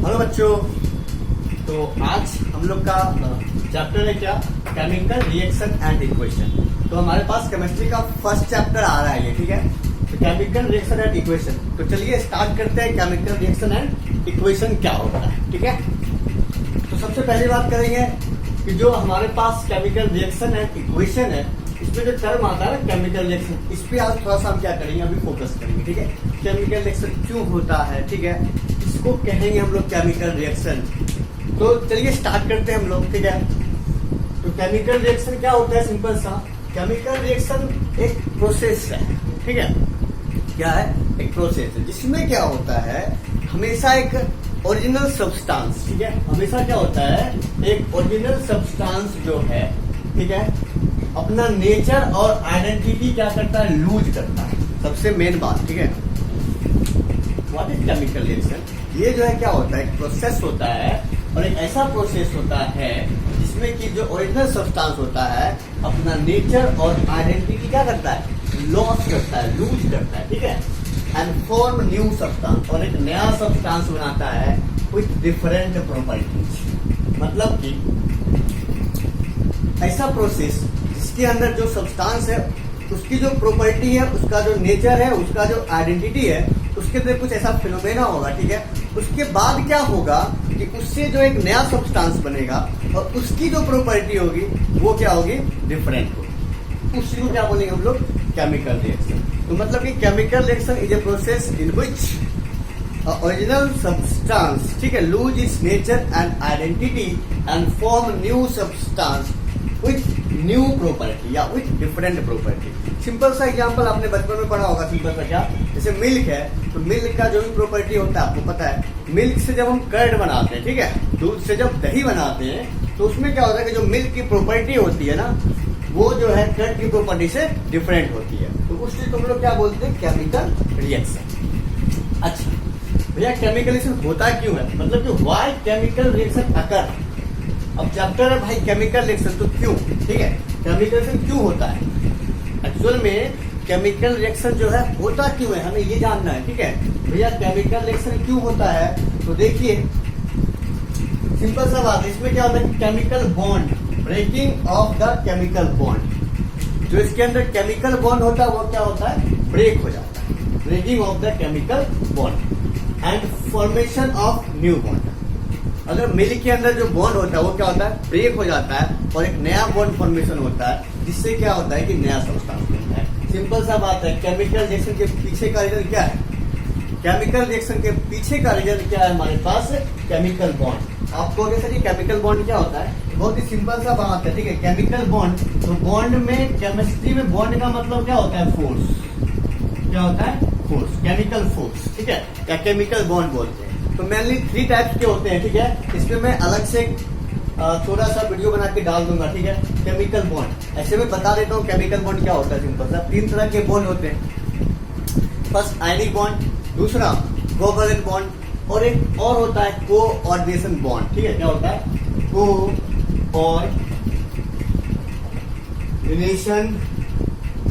Hello बच्चों, तो आज हम लोग का चैप्टर है क्या, केमिकल रिएक्शन एंड इक्वेशन। तो हमारे पास केमिस्ट्री का फर्स्ट चैप्टर आ रहा है ये, ठीक है। तो केमिकल रिएक्शन एंड इक्वेशन, तो चलिए स्टार्ट करते हैं। केमिकल रिएक्शन एंड इक्वेशन क्या होता है, ठीक है। तो सबसे पहली बात करेंगे कि जो हमारे पास केमिकल रिएक्शन एंड इक्वेशन है, इसमें जो टर्म आता है ना केमिकल रिएक्शन, इस पे आज थोड़ा सा हम क्या करेंगे, अभी फोकस करेंगे, ठीक है। केमिकल रिएक्शन क्यों होता है, ठीक है, इसको कहेंगे हम लोग केमिकल रिएक्शन। तो चलिए स्टार्ट करते हैं हम लोग, ठीक है। तो केमिकल रिएक्शन क्या होता है, सिंपल सा, केमिकल रिएक्शन एक प्रोसेस है, ठीक है। क्या है, एक प्रोसेस है जिसमें क्या होता है, हमेशा एक ओरिजिनल सब्सटेंस, ठीक है, हमेशा क्या होता है, एक ओरिजिनल सब्सटेंस जो है, ठीक है, अपना नेचर और आइडेंटिटी क्या करता है, लूज करता है। सबसे मेन बात, ठीक है। What is chemical reaction? ये जो है क्या होता है, एक प्रोसेस होता है, और एक ऐसा प्रोसेस होता है जिसमें कि जो ओरिजिनल सब्सटेंस होता है अपना नेचर और आइडेंटिटी क्या करता है, लॉस करता है, लूज करता है, ठीक है। एंड फॉर्म न्यू सब्सटेंस, और एक नया सब्सटेंस बनाता है विथ डिफरेंट प्रॉपर्टीज। मतलब कि ऐसा प्रोसेस जिसके अंदर जो सब्सटेंस है उसकी जो प्रॉपर्टी है, उसका जो नेचर है, उसका जो आइडेंटिटी है, उसके अंदर कुछ ऐसा फिनोमेना होगा, ठीक है। उसके बाद क्या होगा कि उससे जो एक नया सब्सटेंस बनेगा और उसकी जो प्रॉपर्टी होगी वो क्या होगी, डिफरेंट होगी। उसी को क्या बोलेंगे हम लोग, केमिकल रिएक्शन। तो मतलब कि chemical reaction is a process in which original substance, ठीक है, lose its nature and identity and form new substance with new property या विथ डिफरेंट प्रॉपर्टी। सिंपल सा एग्जांपल आपने बचपन में पढ़ा होगा, सिंपल सा क्या, जैसे मिल्क है, तो मिल्क का जो भी प्रॉपर्टी होता है आपको पता है। मिल्क से जब हम कर्ड बनाते हैं, ठीक है, दूध से जब दही बनाते हैं, तो उसमें क्या होता है कि जो मिल्क की प्रॉपर्टी होती है ना, वो जो है कर्ड की प्रॉपर्टी से डिफरेंट होती है। तो उस चीज को हम लोग क्या बोलते हैं, केमिकल रिएक्शन। अच्छा भैया, केमिकल रिएक्शन होता क्यों है, मतलब कि व्हाई केमिकल रिएक्शन अकर। अब चैप्टर है भाई केमिकल रिएक्शन, तो क्यों, ठीक है, केमिकल रिएक्शन क्यों होता है। एक्चुअल में केमिकल रिएक्शन जो है होता क्यों है, हमें ये जानना है, ठीक है। भैया केमिकल रिएक्शन क्यों होता है, तो देखिए सिंपल सा बात है, इसमें क्या होता है, chemical bond, breaking of the chemical bond. जो इसके अंदर केमिकल बॉन्ड होता है वो क्या होता है, ब्रेक हो जाता है, breaking of the chemical bond and formation of new bond. अगर मिल्क के अंदर जो बॉन्ड होता है वो क्या होता है, ब्रेक हो जाता है और एक नया बॉन्ड फॉर्मेशन होता है, जिससे क्या होता है कि नया सब्सटेंस बनता है। सिंपल सा बात है, केमिकल रिएक्शन के पीछे का रीजन क्या है, केमिकल रिएक्शन के पीछे का रीजन क्या है, हमारे पास केमिकल बॉन्ड। आपको अगर सर ये केमिकल बॉन्ड क्या होता है, बहुत ही सिंपल सा बात है, ठीक है। केमिकल बॉन्ड, तो बॉन्ड में केमिस्ट्री में बॉन्ड का मतलब क्या होता है, फोर्स। क्या होता है, फोर्स, केमिकल फोर्स, ठीक है, या केमिकल बॉन्ड बोलते हैं। तो मेनली 3 टाइप्स के होते हैं, ठीक है। इसमें मैं अलग से थोड़ा सा वीडियो बना के डाल दूंगा, ठीक है। केमिकल बॉन्ड ऐसे में बता देता हूँ केमिकल बॉन्ड क्या होता है। सिंपल सा 3 तरह के बॉन्ड होते हैं। फर्स्ट आयनिक बॉन्ड, दूसरा कोवैलेंट बॉन्ड, और एक और होता है कोऑर्डिनेशन बॉन्ड, ठीक है। क्या होता है, कोऑर्डिनेशन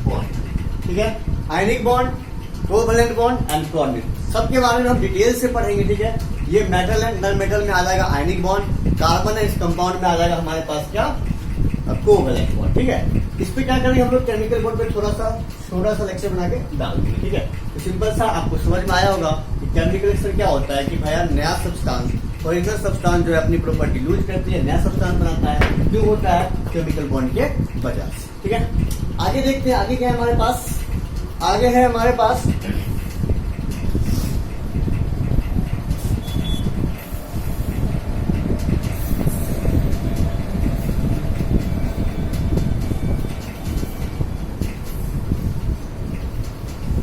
बॉन्ड, ठीक है। Ionic bond, covalent bond and coordination, सबके बारे में हम डिटेल से पढ़ेंगे, ठीक है। ये मेटल है, नॉन मेटल में आ जाएगा आयनिक बॉन्ड, कार्बन है, इस कंपाउंड में आ जाएगा हमारे पास क्या, कोवैलेंट बॉन्ड, ठीक है। इस पे क्या करेंगे हम लोग, केमिकल बॉन्ड पे थोड़ा सा लेक्चर बना के डाल देंगे, ठीक है। तो सिंपल सा आपको समझ में आया होगा कि केमिकल रिएक्शन क्या होता है कि भैया नया सब्सटेंस, ओरिजिनल सब्सटेंस जो है अपनी प्रॉपर्टी लूज करती है, नया सब्सटेंस बनाता है, क्यों होता है, केमिकल बॉन्ड के वजह से, ठीक है। आगे देखते हैं, आगे क्या है हमारे पास, आगे है हमारे पास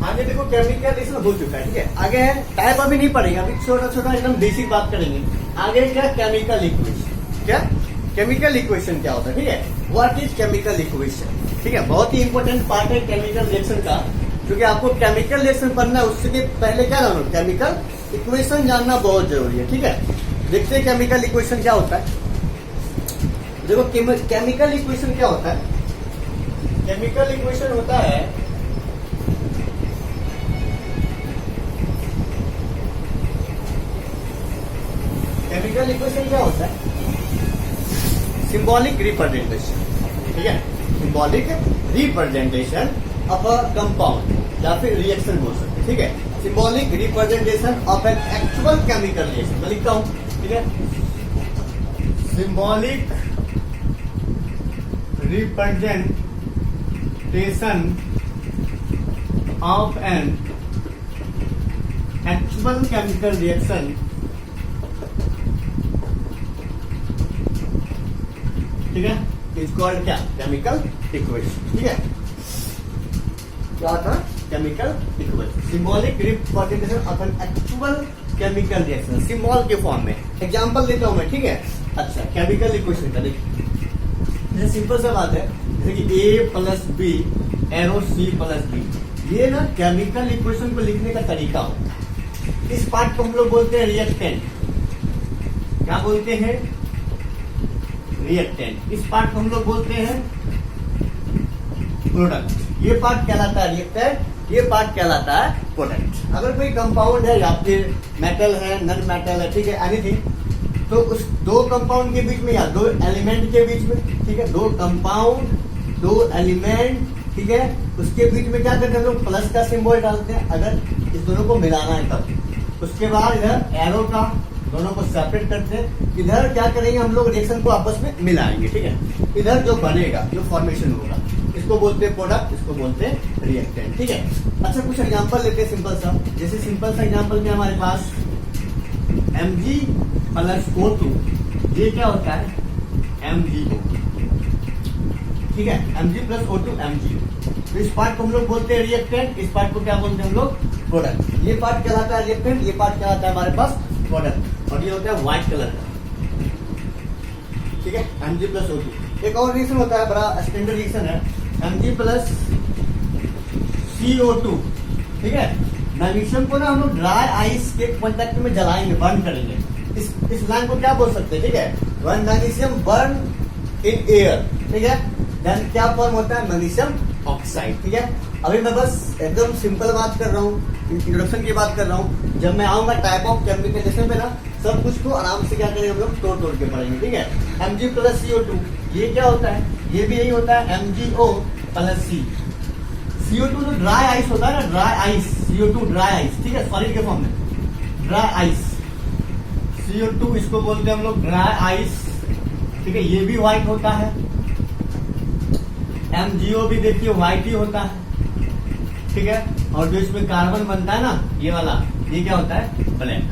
आगे देखो केमिकल रिएक्शन हो चुका है, ठीक है। आगे है टाइप, अभी नहीं पढ़ेंगे, अभी छोटा छोटा एकदम बेसिक बात करेंगे। आगे क्या, केमिकल इक्वेशन। क्या केमिकल इक्वेशन क्या होता है, ठीक है। व्हाट इज केमिकल इक्वेशन, ठीक है। बहुत ही इंपॉर्टेंट पार्ट है केमिकल रिएक्शन का, क्योंकि आपको केमिकल रिएक्शन पढ़ना है, उससे पहले क्या जानो, केमिकल इक्वेशन जानना बहुत जरूरी है, ठीक है। देखते हैं केमिकल इक्वेशन क्या होता है। देखो केमिकल इक्वेशन क्या होता है, केमिकल इक्वेशन होता है केमिकल इक्वेशन क्या होता है? सिंबॉलिक रिप्रेजेंटेशन, ठीक है, symbolic representation of a compound या फिर रिएक्शन बोल सकते हैं, ठीक है, symbolic representation of an actual chemical reaction. मैं लिखता हूं, ठीक है, symbolic representation of an actual chemical reaction, ठीक है, इज कॉल्ड क्या? केमिकल इक्वेशन, ठीक है, क्या था? Chemical equation, symbolic representation of an actual chemical reaction, symbol के फॉर्म में। एग्जांपल देता हूं मैं, ठीक है। अच्छा, केमिकल इक्वेशन का देखिए, जैसे सिंपल सा बात है, जैसे कि A plus b arrow C plus b, ये ना केमिकल इक्वेशन को लिखने का तरीका होता है। इस पार्ट को हम लोग बोलते हैं रिएक्टेंट। क्या बोलते हैं? रिएक्टेंट। इस पार्ट को हम लोग बोलते हैं प्रोडक्ट। ये पार्ट कहलाता है रिएक्टेंट, ये पार्ट कहलाता है प्रोडक्ट। अगर कोई कंपाउंड है या फिर मेटल है, नॉन मेटल है, ठीक है, एनीथिंग, तो उस दो कंपाउंड के बीच में या दो एलिमेंट के बीच में, ठीक है, दो कंपाउंड, दो एलिमेंट, ठीक है, उसके बीच में क्या करते हैं हम लोग? प्लस का सिंबल डालते हैं, अगर इस दोनों को मिलाना है तब। उसके बाद इधर एरो का, दोनों को सेपरेट करते हैं। इधर क्या करेंगे हम लोग? रिएक्शन को आपस में मिलाएंगे, ठीक है। इधर जो बनेगा, जो फॉर्मेशन होगा, इसको बोलते हैं प्रोडक्ट, इसको बोलते हैं रिएक्टेंट, ठीक है। अच्छा, कुछ एग्जांपल लेते हैं सिंपल सा। जैसे सिंपल सा एग्जांपल में हमारे पास Mg प्लस O2, ये क्या होता है? MgO, ठीक है, Mg प्लस O2 MgO। तो इस पार्ट को हम लोग बोलते हैं रिएक्टेंट, इस पार्ट को क्या बोलते हैं हम लोग? प्रोडक्ट। ये पार्ट कहलाता है रिएक्टेंट, ये पार्ट कहलाता है हमारे पास प्रोडक्ट, और ये होता है व्हाइट कलर का, ठीक है, Mg प्लस O2। एक और रिएक्शन होता है, बड़ा स्टैंडर्ड रिएक्शन है, Mg प्लस CO2, ठीक है। मैग्नीशियम को ना हम लोग ड्राई आइस के कांटेक्ट में जलाएंगे, बर्न करेंगे। इस लाइन को क्या बोल सकते हैं, ठीक है, when magnesium burn in air, ठीक है, देन क्या फॉर्म होता है? मैग्नीशियम ऑक्साइड, ठीक है। अभी मैं बस एकदम सिंपल बात कर रहा हूँ, इंट्रोडक्शन की बात कर रहा हूँ। जब मैं आऊंगा टाइप ऑफ केमिकलाइजेशन पे ना, सब कुछ को आराम से क्या करेंगे हम लोग? तोड़ तोड़ के पढ़ेंगे, ठीक है। Mg प्लस CO2, ये क्या होता है? ये भी यही होता है, MgO प्लस C। CO2 जो ड्राई आइस होता है ना, dry ice, CO2 dry ice, ठीक है, सॉलिड के फॉर्म में ड्राई आइस, CO2 इसको बोलते हैं हम लोग ड्राई आइस, ठीक है। ये भी व्हाइट होता है, MgO भी देखिए व्हाइट ही होता है, ठीक है। और जो इसमें कार्बन बनता है ना, ये वाला, ये क्या होता है? ब्लैक,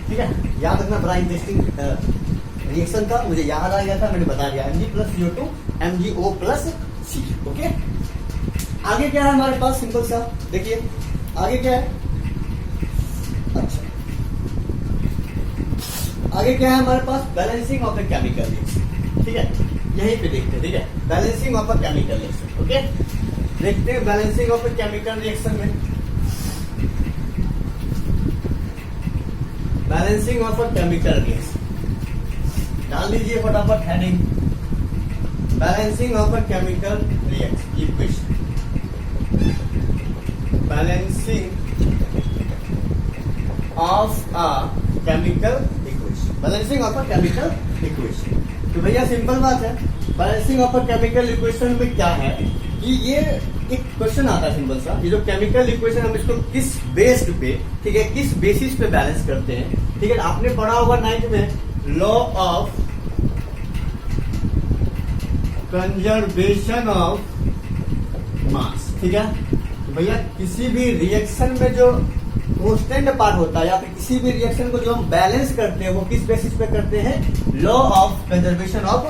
ठीक है। याद रखना, बड़ा इंटरेस्टिंग रिएक्शन था, मुझे याद आ गया था, मैंने बता दिया। Mg plus CO2 MgO plus C, okay. आगे क्या है हमारे पास? सिंपल सा देखिए, आगे क्या है? अच्छा, आगे क्या है हमारे पास? Balancing of a chemical reaction, ठीक है, यहीं पे देखते हैं, ठीक है, balancing of a chemical reaction, okay. देखते हैं balancing of a chemical reaction में, balancing of a chemical reaction डाल लीजिए फटाफट heading, balancing of a chemical reaction equation, balancing of a chemical equation, balancing of a chemical equation. तो भैया simple बात है, balancing of a chemical equation में क्या है कि ये एक क्वेश्चन आता है सिंपल सा, ये जो केमिकल इक्वेशन हम इसको किस बेस्ड पे, ठीक है, किस बेसिस पे बैलेंस करते हैं, ठीक है। आपने पढ़ा होगा 9th में लॉ ऑफ कंजर्वेशन ऑफ मास, ठीक है। तो भैया किसी भी रिएक्शन में जो कांस्टेंट पार्ट होता है या फिर किसी भी रिएक्शन को जो हम बैलेंस करते हैं वो किस बेसिस पे करते हैं? Law of conservation of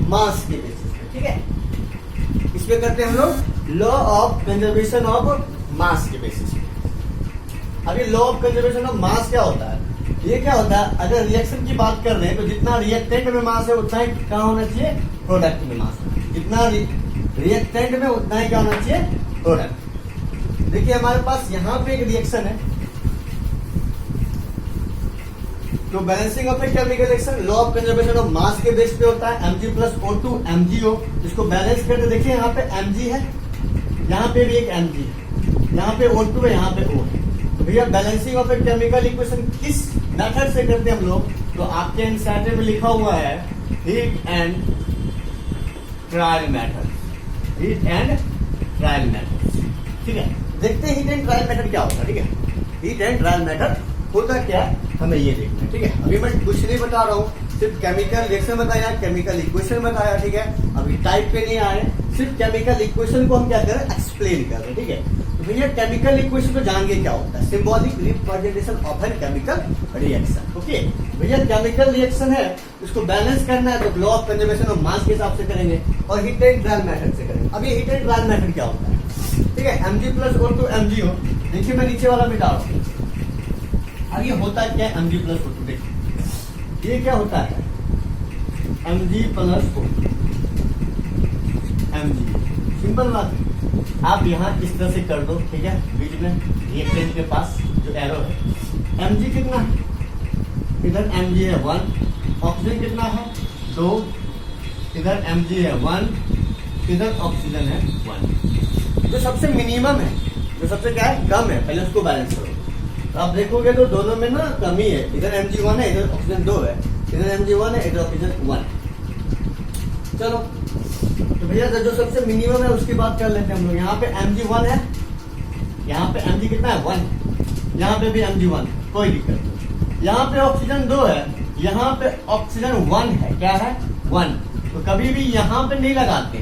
mass के बेसिस पे, ठीक है। इस पे करते हैं हम लोग law of conservation of mass के बेसिस पे। अभी लॉ ऑफ कंजर्वेशन ऑफ मास क्या होता है? ये क्या होता है, अगर रिएक्शन की बात कर रहे हैं तो जितना रिएक्टेंट में मास है उतना ही कहाँ होना चाहिए? प्रोडक्ट में मास। जितना रिएक्टेंट में उतना ही क्या होना चाहिए? प्रोडक्ट। देखिए हमारे पास यहाँ पे एक रिएक्शन है, तो balancing of a chemical reaction law of conservation of mass के बेस पे होता है। Mg प्लस O2 MgO, इसको बैलेंस करके देखिए, यहाँ पे Mg है, यहाँ पे भी एक Mg है, यहाँ पे O2 है, यहाँ पे O है। तो भैया balancing of a chemical equation किस मेथड से करते हैं हम लोग, तो आपके एनसीईआरटी में लिखा हुआ है heat and trial method, heat and trial method. ठीक है, देखते हैं हीट एंड ट्रायल मेथड क्या होता है। ठीक है, हीट एंड ट्रायल मेथड होता क्या है हमें ये देखना है। ठीक है, अभी मैं कुछ नहीं बता रहा हूँ, सिर्फ केमिकल रिएक्शन बताया, केमिकल इक्वेशन बताया। ठीक है, अभी टाइप पे नहीं आए, सिर्फ केमिकल इक्वेशन को हम क्या कर रहे हैं, एक्सप्लेन कर रहे हैं। ठीक है, तो भैया केमिकल इक्वेशन तो जानेंगे क्या होता है, symbolic representation of an chemical reaction. Okay भैया, केमिकल रिएक्शन है, उसको बैलेंस करना है तो law of conservation of mass के हिसाब से करेंगे और हीट एंड ट्रायल मेथड से करेंगे। अब ये हीट एंड ट्रायल मेथड क्या होता है? ठीक है, Mg प्लस O2 MgO, देखिए मैं नीचे वाला मिटा रहा हूँ। अब ये होता क्या है Mg प्लस O2, देखिए ये क्या होता है Mg plus O2 Mg, simple बात है। आप यहाँ इस तरह से कर दो, ठीक है, बीच में रिएक्टेंट के पास जो एरो है, Mg कितना है, इधर Mg है 1, ऑक्सीजन कितना है 2, इधर Mg है 1, इधर ऑक्सीजन है 1। जो सबसे मिनिमम है, जो सबसे क्या है कम है, पहले उसको बैलेंस करो। तो आप देखोगे तो दोनों में ना कमी है, इधर Mg1 है, इधर ऑक्सीजन 2 है, इधर Mg1 है, इधर ऑक्सीजन 1। चलो तो भैया जो सबसे मिनिमम है उसकी बात कर लेते हैं हम लोग। यहाँ पे Mg1 है, यहाँ पे Mg कितना है 1, यहाँ पे भी Mg1, कोई दिक्कत नहीं। यहाँ पे ऑक्सीजन 2 है, यहाँ पे ऑक्सीजन 1 है, क्या है 1। तो कभी भी यहाँ पे नहीं लगाते,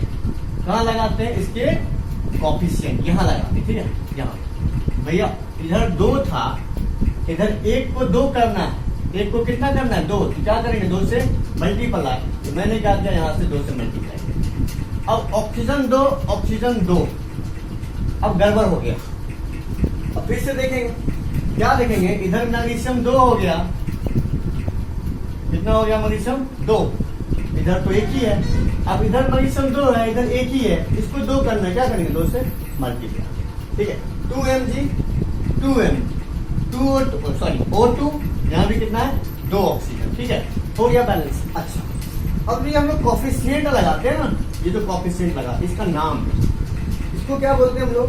कहाँ लगाते हैं, इसके कॉफिशिएंट यहाँ लगाते। ठीक है, यहाँ भैया इधर 2 था, इधर 1 को 2 करना है, 1 को कितना करना है 2, तो क्या करेंगे 2 से मल्टीप्लाई। तो मैंने क्या किया यहाँ से 2 से मल्टीप्लाई। अब ऑक्सीजन 2 ऑक्सीजन 2, अब गड़बड़ हो गया। अब फिर से देखेंगे, क्या देखेंगे, इधर मैग्नीशियम 2 हो गया, कितना हो गया मैग्नीशियम 2, इधर तो 1 ही है। अब इधर मैग्नीशियम 2 है, इधर 1 ही है, इसको 2 करना है, क्या करेंगे 2 से मल्टीप्लाई। ठीक है, 2 Mg 2 Mg O2, यहाँ भी कितना है 2 ऑक्सीजन। ठीक है, हो गया बैलेंस। अच्छा, अब ये हम लोग कॉफिशिएंट लगाते हैं ना, ये जो कॉफिशिएंट लगाते हैं इसका नाम है, इसको क्या बोलते हैं हम लोग,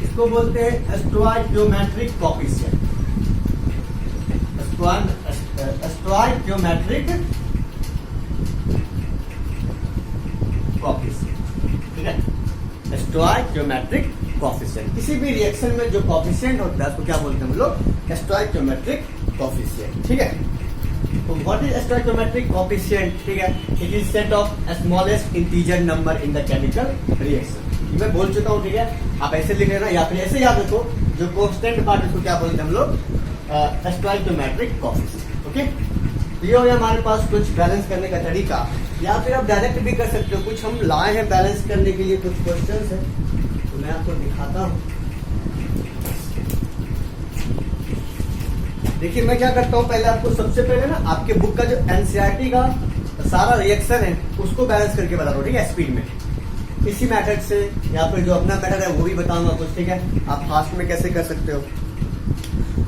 इसको बोलते हैं स्टोइकियोमेट्रिक कॉफिशिएंट, स्टोइकियोमेट्रिक कॉफिशिएंट। ठीक है, स्टोइकियोमेट्रिक कॉफिशिएंट, किसी भी रिएक्शन में जो कॉफिशिएंट होता है उसको क्या बोलते हैं हम लोग, स्टोइकियोमेट्रिक कॉफिशिएंट। ठीक है, तो व्हाट इज स्टोइकियोमेट्रिक कॉफिशिएंट? ठीक है, it is set of smallest integer number in the chemical reaction. मैं बोल चुका हूँ। ठीक है, आप ऐसे लिख लेना या फिर ऐसे याद रखो, जो कांस्टेंट पार्ट उसको क्या बोलते हैं हम लोग, स्टोइकियोमेट्रिक कॉफिशिएंट। ओके, ये हो गया हमारे पास कुछ बैलेंस करने का तरीका, या फिर आप डायरेक्ट भी कर सकते हो। कुछ हम लाए हैं बैलेंस करने के लिए, कुछ क्वेश्चंस है तो मैं आपको दिखाता हूँ। देखिए मैं क्या करता हूँ, पहले आपको सबसे पहले ना आपके बुक का जो एनसीईआरटी का सारा रिएक्शन है उसको बैलेंस करके बता दो। ठीक है, स्पीड में, इसी मेथड से, या फिर जो अपना मेथड है वो भी बताऊंगा कुछ। ठीक है, आप फास्ट में कैसे कर सकते हो।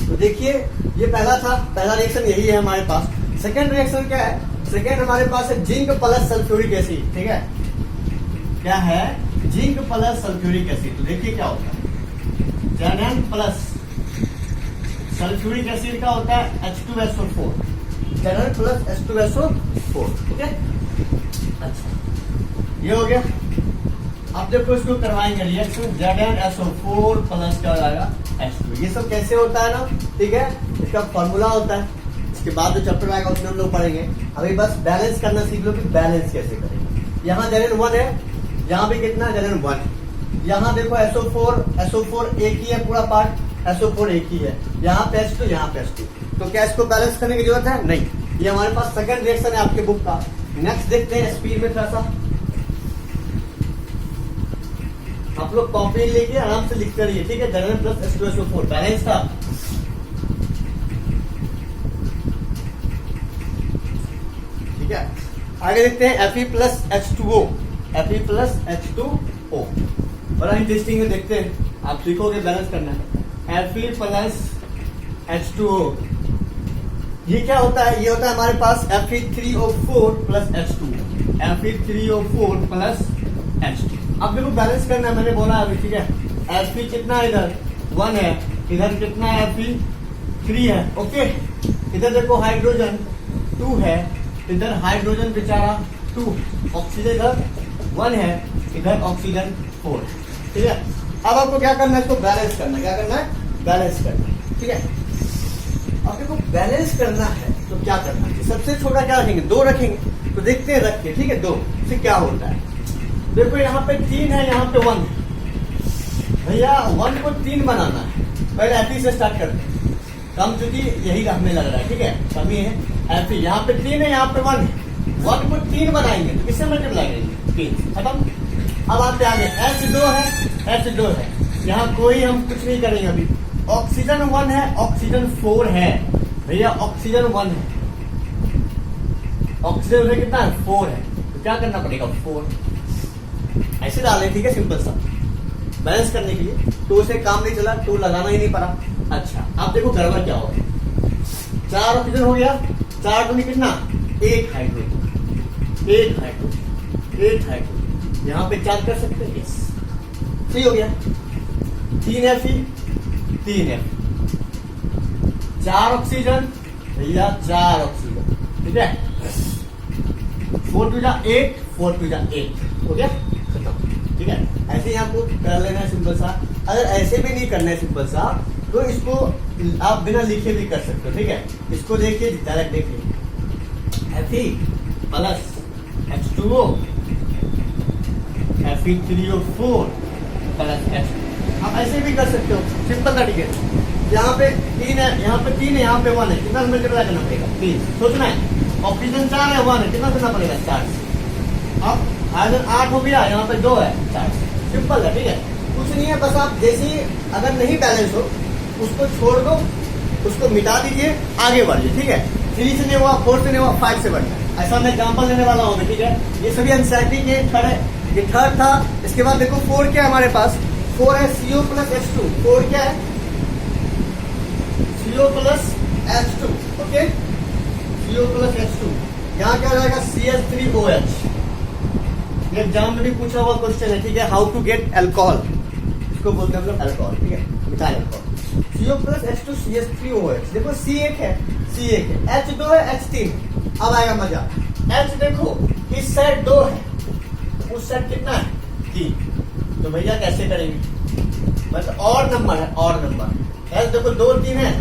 तो देखिए ये पहला था, पहला रिएक्शन यही है हमारे पास। सेकेंड रिएक्शन क्या है, सेकेंड हमारे पास है जिंक प्लस सल्फ्यूरिक एसिड। ठीक है, क्या है, जिंक प्लस सल्फ्यूरिक एसिड। तो देखिए क्या होता है, Zn प्लस सल्फ्यूरिक एसिड का होता है H2SO4, Zn प्लस H2SO4। ठीक है, अच्छा ये हो गया। अब देखो इसको करवाएंगे रिएक्शन, ZnSO4 प्लस क्या हो जाएगा H2। ये सब कैसे होता है ना, ठीक है, इसका फॉर्मूला होता है, इसके बाद जो चैप्टर आएगा उसमें हम लोग पढ़ेंगे। अभी बस बैलेंस करना सीख लो कि बैलेंस कैसे करेंगे। यहाँ Zn1 है, यहाँ भी कितना Zn1, यहाँ देखो SO4 एक ही है, पूरा पार्ट SO4 एक ही है, यहाँ पे H2, यहाँ पे H2। तो क्या इसको बैलेंस करने की जरूरत है? नहीं। ये हमारे पास सेकंड रिएक्शन है आपके बुक का। नेक्स्ट देखते हैं स्पीड में, थोड़ा सा आप लोग कॉपी लेके आराम से लिखते रहिए। ठीक है, Zn प्लस H2SO4 बैलेंस था। ठीक है, आगे देखते हैं Fe plus H2O, Fe plus H2O। बड़ा इंटरेस्टिंग है, देखते हैं, आप सीखोगे बैलेंस करना है। Fe प्लस H2O, ये क्या होता है, ये होता है हमारे पास Fe3O4 plus H2, Fe3O4 plus H2। अब देखो बैलेंस करना है, मैंने बोला अभी। ठीक है, Fe कितना है, इधर 1 है, इधर कितना है Fe 3 है। ओके, इधर देखो हाइड्रोजन 2 है, इधर हाइड्रोजन बेचारा 2, ऑक्सीजन इधर 1 है, इधर ऑक्सीजन 4। ठीक है, अब आपको क्या करना है, इसको बैलेंस करना है। क्या करना है? बैलेंस करना है। ठीक है, अब देखो बैलेंस करना है तो क्या करना है, सबसे छोटा क्या रखेंगे? 2 रखेंगे। तो देखते हैं रख के, ठीक है, 2 से क्या होता है। देखो यहाँ पे 3 है, यहाँ पे 1 है। भैया 1 को 3 बनाना है, पहले एफी से स्टार्ट करते हैं। कम चूंकि यही हमें लग रहा है, ठीक है, कमी है एफी। यहाँ पे 3 है, यहाँ पे 1 है। 1 को 3 बनाएंगे तो किससे मल्टीप्लाई करेंगे? 3, खत्म। अब आते आगे H2 है, H2 है, यहाँ कोई हम कुछ नहीं करेंगे अभी। ऑक्सीजन 1 है, ऑक्सीजन 4 है। भैया ऑक्सीजन 1 है, ऑक्सीजन कितना है? 4 है। तो क्या करना पड़ेगा? 4 ऐसे डालें, ठीक है, सिंपल सा बैलेंस करने के लिए। तो उसे काम नहीं चला, तो लगाना ही नहीं पड़ा। अच्छा, आप देखो गड़बड़ क्या होगा। 4 ऑक्सीजन हो गया, 4 दूनी कितना? 8 हाइड्रोजन, 8 हाइड्रोजन, 8 हाइड्रोजन। यहाँ पे 4 कर सकते हैं, यस, 3 हो गया। 3 Fe, 3 F, 4 ऑक्सीजन, भैया 4 ऑक्सीजन, ठीक है। 4 टू जा 8, 4 टू जा 8 हो गया, खत्म। ठीक है, ऐसे ही आपको कर लेना है सिंपल सा। अगर ऐसे भी नहीं करना है सिंपल सा, तो इसको आप बिना लिखे भी कर सकते हो। ठीक है, इसको देखिए, डायरेक्ट देखिए, Fe plus H2O, Fe3O4 plus H। आप ऐसे भी कर सकते हो, सिंपल तरीके से। यहाँ पे 3 है, यहाँ पे 3 है, यहाँ पे 1 है, कितना मल्टीप्लाई करना पड़ेगा? 3। सोचना है, ऑक्सीजन 4 है, 1 है, कितना करना पड़ेगा? 4 से। अब हाइड्रोजन 8 हो गया, यहाँ पे 2 है, 4 से। सिंपल है, ठीक है, कुछ नहीं है। बस आप जैसे ही अगर नहीं बैलेंस हो, उसको छोड़ दो, उसको मिटा दीजिए, आगे बढ़िए। ठीक है, 3 से नहीं हुआ, 4 से नहीं हुआ, 5 से बढ़िया। ऐसा मैं एग्जाम्पल देने वाला हूँ, ठीक है। ये सभी एनसीईआरटी के थर्ड है, ये थर्ड था। इसके बाद देखो 4 क्या है हमारे पास? 4 है CO प्लस H2। 4 क्या है? CO plus H2। Okay, CO plus H2। यहाँ क्या हो जाएगा? CH3OH। ये एग्जाम में भी पूछा हुआ क्वेश्चन है, ठीक है। हाउ टू गेट अल्कोहल, इसको बोलते हैं हम लोग अल्कोहल, ठीक है, methyl alcohol. CO plus H2 CH3OH। देखो C1 है, C1 है, H2 है, H3। अब आएगा मजा। H देखो इस साइड 2 है, उस साइड कितना है? 3। तो भैया कैसे करेंगे? मतलब और नंबर है, और नंबर। H देखो 2 3 है,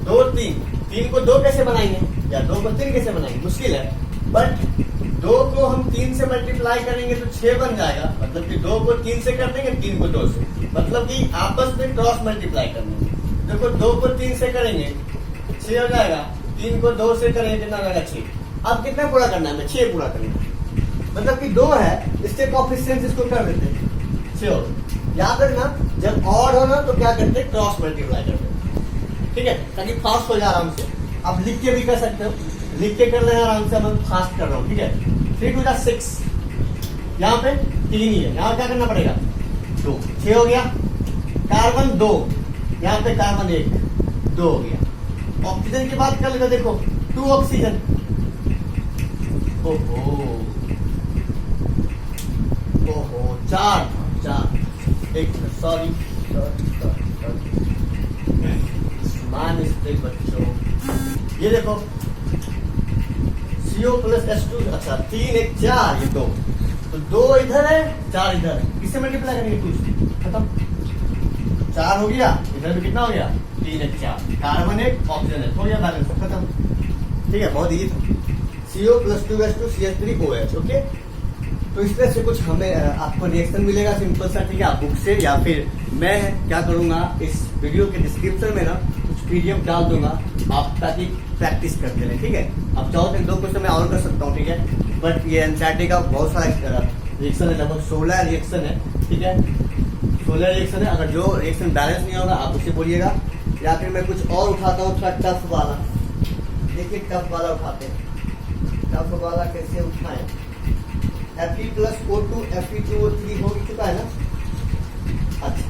2 3, 3 को 2 कैसे बनाएंगे, या 2 को 3 कैसे बनाएंगे? मुश्किल है। बट 2 को हम 3 से मल्टीप्लाई करेंगे तो 6 बन जाएगा। मतलब कि 2 को 3 से कर देंगे, 3 को 2 से, मतलब कि आपस में क्रॉस मल्टीप्लाई करने। देखो 2 को 3 से करेंगे 6 हो जाएगा, 3 को 2 से करेंगे कितना हो जाएगा? 6। अब कितना पूरा करना है? हमें 6 पूरा करना है। मतलब कि 2 है, इसके कोएफिशिएंट इसको कर देते हैं 6। याद रखना, जब ऑड हो ना तो क्या करते हैं? क्रॉस मल्टीप्लाई करते हैं, ठीक है, ताकि फास्ट हो जाए आराम से। आप लिख के भी कर सकते हो, लिख के कर लेना आराम से। मैं फास्ट कर रहा हूँ, ठीक है। 3 टू 6, यहाँ पे 3 ही है, यहाँ क्या करना पड़ेगा? 2, 6 हो गया। कार्बन 2, यहाँ पे कार्बन 1, 2 हो गया। ऑक्सीजन की बात कर लेते, देखो 2 ऑक्सीजन, ओहो 4, 1 सॉरी, मान मिस्टेक बच्चों। ये देखो CO प्लस H2, अच्छा 3 1 4, ये 2, तो 2 इधर है, 4 इधर है, किससे मल्टीप्लाई करेंगे? 2 से, खत्म। 4 हो गया, इधर भी कितना हो गया? 3 1 4, कार्बन 1, ऑक्सीजन 1, हो गया बैलेंस, खत्म। ठीक है, बहुत इजी था। CO plus 2H2 CH3OH। Okay, तो इस तरह से कुछ हमें आपको रिएक्शन मिलेगा सिंपल सा, ठीक है। आप बुक से, या फिर मैं क्या करूंगा, इस वीडियो के डिस्क्रिप्शन में ना कुछ PDF डाल दूंगा आप, ताकि प्रैक्टिस करते रहे, ठीक है। अब चाहो तो 2 क्वेश्चन मैं और कर सकता हूँ, ठीक है। बट ये एनसीईआरटी का बहुत सारा रिएक्शन है, लगभग 16 रिएक्शन है, ठीक है। 16 रिएक्शन है। अगर जो रिएक्शन बैलेंस नहीं होगा आप उससे बोलिएगा, या फिर मैं कुछ और उठाता हूँ थोड़ा टफ वाला। देखिए टफ वाला उठाते हैं, टफ वाला कैसे उठाएं? Fe प्लस O2 Fe2O3 हो चुका है ना। अच्छा,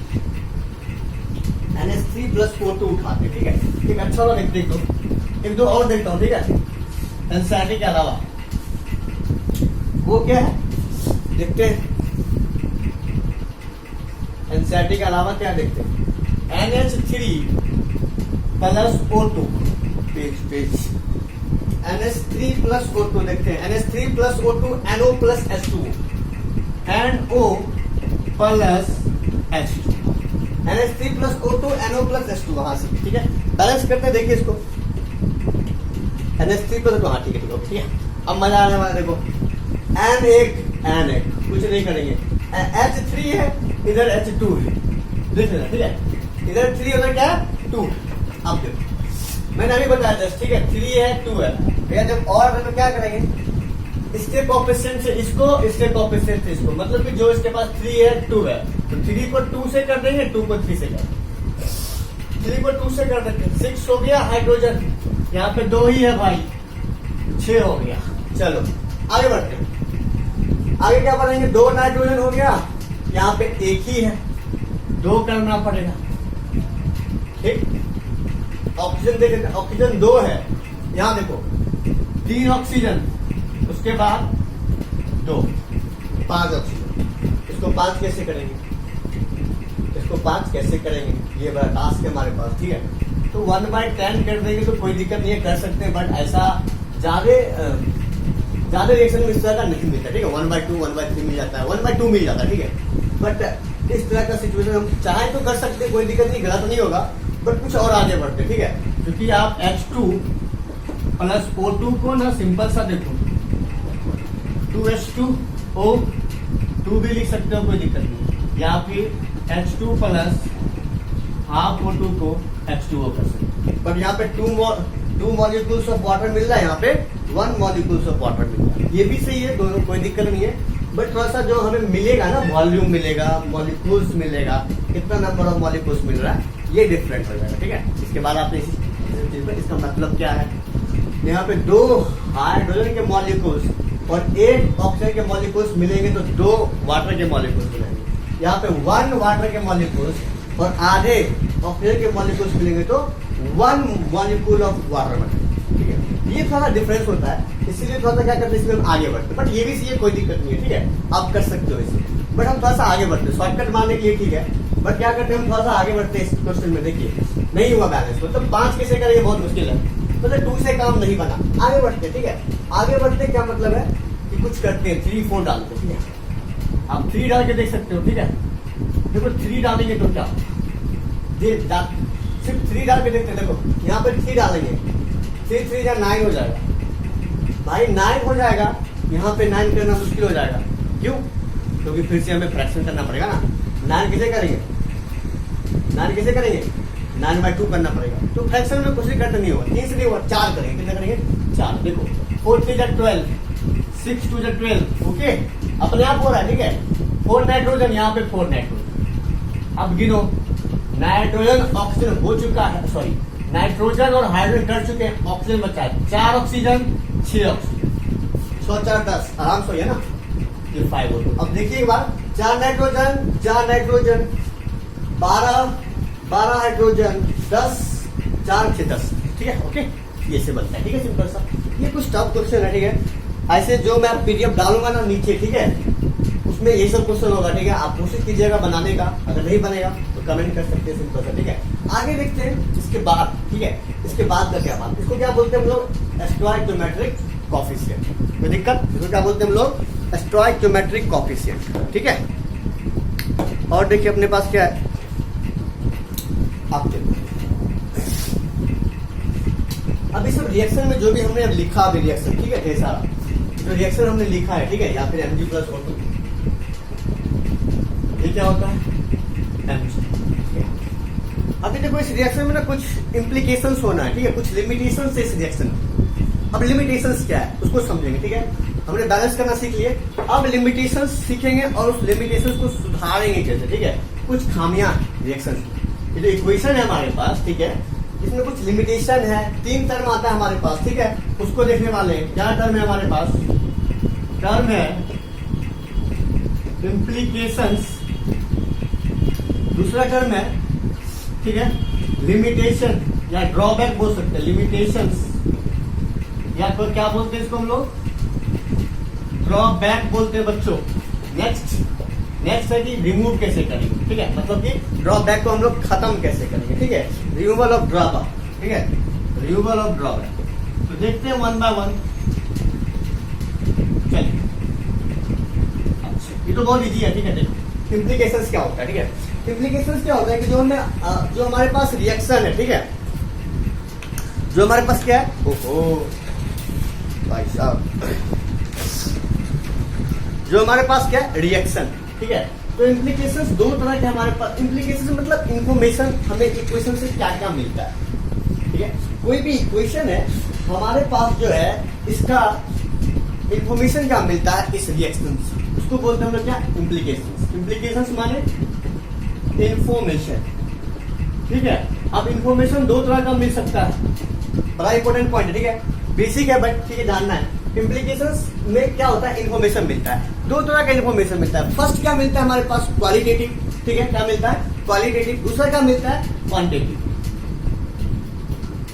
NH3 प्लस O2 उठाते, ठीक है। एक अच्छा वाला देख दो, 1 2 और देखता हूँ, ठीक है। एनसीईआरटी के अलावा वो क्या है देखते हैं। एनसीईआरटी के अलावा क्या देखते हैं? NH3 plus O2 page NH3 plus O2 देखते हैं, NH3 plus O2 NO plus H2 NO plus H2 NH3 plus O2 NO plus H2 वहां से, ठीक है। बैलेंस करते हैं, देखिए इसको NH3 प्लस, हाँ ठीक है ठीक है। अब मजा आने वाला, देखो N1 कुछ नहीं करेंगे, H3 है इधर H2 है, देख लेना ठीक है, इधर 3 उधर क्या है 2। अब देखो मैंने अभी बताया था, ठीक है 3 है 2 है भैया, जब और है तो क्या करेंगे, इसके कोएफिशिएंट से इसको, इसके कोएफिशिएंट से इसको, मतलब कि जो इसके पास 3 है 2 है तो 3 को 2 से कर देंगे, 2 को 3 से कर देंगे, 3 को 2 से कर देंगे, 6 हो गया हाइड्रोजन, यहाँ पे 2 ही है भाई, 6 हो गया। चलो आगे बढ़ते हैं, आगे क्या बढ़ेंगे, 2 नाइट्रोजन हो गया, यहाँ पे 1 ही है, 2 करना पड़ेगा, ठीक। ऑक्सीजन देख, ऑक्सीजन 2 है, यहाँ देखो 3 ऑक्सीजन, उसके बाद 2, 5 ऑक्सीजन, इसको 5 कैसे करेंगे, इसको 5 कैसे करेंगे, ये बड़ा टास्क है हमारे पास, ठीक है। तो 1/10 कर देंगे तो कोई दिक्कत नहीं है, कर सकते हैं, बट ऐसा ज्यादा रिएक्शन में इस तरह का नहीं मिलता, ठीक है। 1/2 1/3 मिल जाता है, 1/2 मिल जाता है, ठीक है। बट इस तरह का सिचुएशन हम चाहे तो कर सकते हैं, कोई दिक्कत नहीं, गलत नहीं होगा, बट कुछ और आगे बढ़ते, ठीक है। क्योंकि आप H2 प्लस O2 को ना सिंपल सा देखो, 2H2O2 भी लिख सकते हो, कोई दिक्कत नहीं, या फिर H2 प्लस हाफ O2 को H2O कर सकते हैं। पर यहाँ पे 2 मॉलिक्यूल्स ऑफ वाटर मिल रहा है, यहाँ पे 1 मॉलिक्यूल्स ऑफ वाटर मिल रहा है, ये भी सही है, दोनों कोई दिक्कत नहीं है। बट थोड़ा सा जो हमें मिलेगा ना, वॉल्यूम मिलेगा, मॉलिक्यूल्स मिलेगा, कितना नंबर ऑफ मॉलिक्यूल्स मिल रहा है, ये डिफरेंट हो जाएगा, ठीक है। इसके बाद आपने इसी चीज पर, इसका मतलब क्या है, यहाँ पे 2 हाइड्रोजन के मॉलिक्यूल्स और 1 ऑक्सीजन के मॉलिक्यूल्स मिलेंगे तो 2 वाटर के मॉलिक्यूल्स मिलेंगे, यहाँ पे 1 वाटर के मॉलिक्यूल्स और आधे ऑक्सीजन के मॉलिक्यूल्स मिलेंगे तो 1 मॉलिक्यूल ऑफ वाटर बनेगा, ठीक है। ये थोड़ा डिफरेंस होता है, इसीलिए थोड़ा सा क्या करते हैं, इसमें हम आगे बढ़ते, बट ये भी सही है, कोई दिक्कत नहीं है, ठीक है, आप कर सकते हो इसे, बट हम थोड़ा सा आगे बढ़ते, शॉर्टकट मारने के लिए ठीक है, बट क्या करते हैं हम थोड़ा सा आगे बढ़ते हैं इस क्वेश्चन में। देखिए नहीं हुआ बैलेंस, मतलब 5 कैसे करेंगे, बहुत मुश्किल है, मतलब 2 से काम नहीं बना, आगे बढ़ते, ठीक है। आगे बढ़ते क्या मतलब है कि कुछ करते हैं, 3 4 डालते, ठीक है। आप 3 डाल के देख सकते हो, ठीक है। देखो 3 डालेंगे तो क्या, सिर्फ 3 डाल के देखते हैं, देखो यहाँ पे 3 डालेंगे, 3 3 9 हो जाएगा भाई, 9 हो जाएगा, यहाँ पे 9 करना मुश्किल हो जाएगा, क्यों, क्योंकि फिर से हमें फ्रैक्शन करना पड़ेगा ना। 9 कैसे करेंगे, 9 कैसे करेंगे, 9/2 करना पड़ेगा, तो फ्रैक्शन में कुछ भी करना नहीं होगा, 3 से नहीं होगा, 4 करेंगे, कितना करेंगे 4, देखो 4 3 12, 6 2 12, ओके, अपने आप हो रहा है, ठीक है। 4 नाइट्रोजन, यहाँ पे 4 नाइट्रोजन, अब गिनो, नाइट्रोजन ऑक्सीजन हो चुका है, सॉरी नाइट्रोजन और हाइड्रोजन कर चुके हैं, ऑक्सीजन बचा है 4 ऑक्सीजन 6 ऑक्सीजन, 6 4 10, आराम से है ना, ये 5 हो। अब देखिए एक बार, 4 नाइट्रोजन 12 हाइड्रोजन 10 4 6 10, ठीक है, ओके, ये से बनता है, ठीक है, सिंपल सा। ये कुछ टफ क्वेश्चन है, ठीक है। ऐसे जो मैं PDF डालूंगा ना नीचे, ठीक है, उसमें यही सब क्वेश्चन होगा, ठीक है। आप कोशिश कीजिएगा बनाने का, अगर नहीं बनेगा तो कमेंट कर सकते हैं, सिंपल सा, ठीक है। आगे देखते हैं इसके बाद, ठीक है, इसके बाद का क्या बात, इसको क्या बोलते हैं हम लोग, स्टोइकोमेट्रिक कोएफिशिएंट, कोई दिक्कत, इसको क्या बोलते हैं हम लोग, स्टोइकोमेट्रिक कोएफिशिएंट, ठीक है। और देखिए अपने पास क्या है, आप देखो अब इस रिएक्शन में जो भी हमने अब लिखा, अभी रिएक्शन, ठीक है, ढेर सारा जो रिएक्शन हमने लिखा है, ठीक है, या फिर Mg प्लस O2, ये क्या होता है, Mg। अभी देखो इस रिएक्शन में ना कुछ इम्प्लीकेशंस होना है, ठीक है, कुछ लिमिटेशंस है इस रिएक्शन में। अब लिमिटेशंस क्या है उसको समझेंगे, ठीक है। हमने बैलेंस करना सीख लिए, अब लिमिटेशंस सीखेंगे और उस लिमिटेशंस को सुधारेंगे कैसे, ठीक है। कुछ खामियां रिएक्शन की, ये जो इक्वेशन है हमारे पास, ठीक है, इसमें कुछ लिमिटेशन है, 3 टर्म आता है हमारे पास, ठीक है, उसको देखने वाले हैं। क्या टर्म है हमारे पास, टर्म है इम्प्लीकेशंस, दूसरा टर्म है, ठीक है, लिमिटेशन या ड्रॉबैक बोल सकते हैं, लिमिटेशंस, या फिर क्या बोलते हैं इसको हम लोग, ड्रॉबैक बोलते हैं बच्चों। नेक्स्ट है कि रिमूव कैसे करेंगे, ठीक है, मतलब कि ड्रॉबैक को हम लोग खत्म कैसे करेंगे, ठीक है, रिमूवल ऑफ ड्रॉबैक, ठीक है, रिमूवल ऑफ ड्रॉबैक। तो देखते हैं वन बाय वन। चलिए, अच्छा ये तो बहुत इजी है, ठीक है। देखो इम्प्लीकेशंस क्या होता है, ठीक है। इम्प्लीकेशंस क्या होता है कि जो हमारे पास रिएक्शन है, ठीक है, जो हमारे पास क्या है, ओहो भाई साहब, जो हमारे पास क्या है, रिएक्शन, ठीक है। तो इम्प्लीकेशंस दो तरह के हमारे पास। इम्प्लीकेशन मतलब इंफॉर्मेशन, हमें इक्वेशन से क्या क्या मिलता है, ठीक है। कोई भी इक्वेशन है हमारे पास जो है, इसका इंफॉर्मेशन क्या मिलता है इस रिएक्शन से, उसको बोलते हैं हम लोग क्या, इम्प्लीकेशंस। इम्प्लीकेशंस माने इंफॉर्मेशन, ठीक है। अब इंफॉर्मेशन दो तरह का मिल सकता है, बड़ा इंपॉर्टेंट पॉइंट है, ठीक है, बेसिक है बट ठीक है जानना है। इम्प्लीकेशंस में क्या होता है, इन्फॉर्मेशन मिलता है, दो तरह का इन्फॉर्मेशन मिलता है। फर्स्ट क्या मिलता है हमारे पास, क्वालिटेटिव, ठीक है, क्या मिलता है, क्वालिटेटिव। दूसरा क्या मिलता है, क्वांटिटेटिव।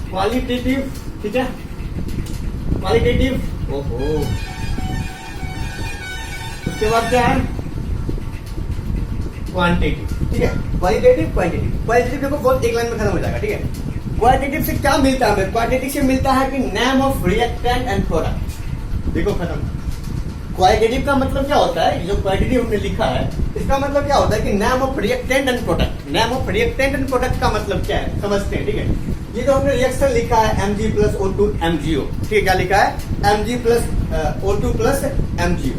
क्वालिटेटिव, ठीक है, क्वालिटेटिव, ओहो, उसके बाद क्या है, क्वांटिटेटिव, ठीक है। Qualitative, quantitative. क्वालिटेटिव देखो बहुत एक लाइन में खत्म हो जाएगा, ठीक है। क्वालिटेटिव से क्या मिलता है हमें, क्वालिटेटिव से मिलता है कि name of reactant and product, देखो खत्म। क्वालिटेटिव का मतलब क्या होता है, जो क्वालिटेटिव हमने लिखा है इसका मतलब क्या होता है कि name of reactant and product. Name of reactant and product का मतलब क्या है, समझते हैं, ठीक है। ये जो हमने रिएक्शन लिखा है Mg प्लस O2 MgO, ठीक है, क्या लिखा है, Mg plus O2 plus MgO।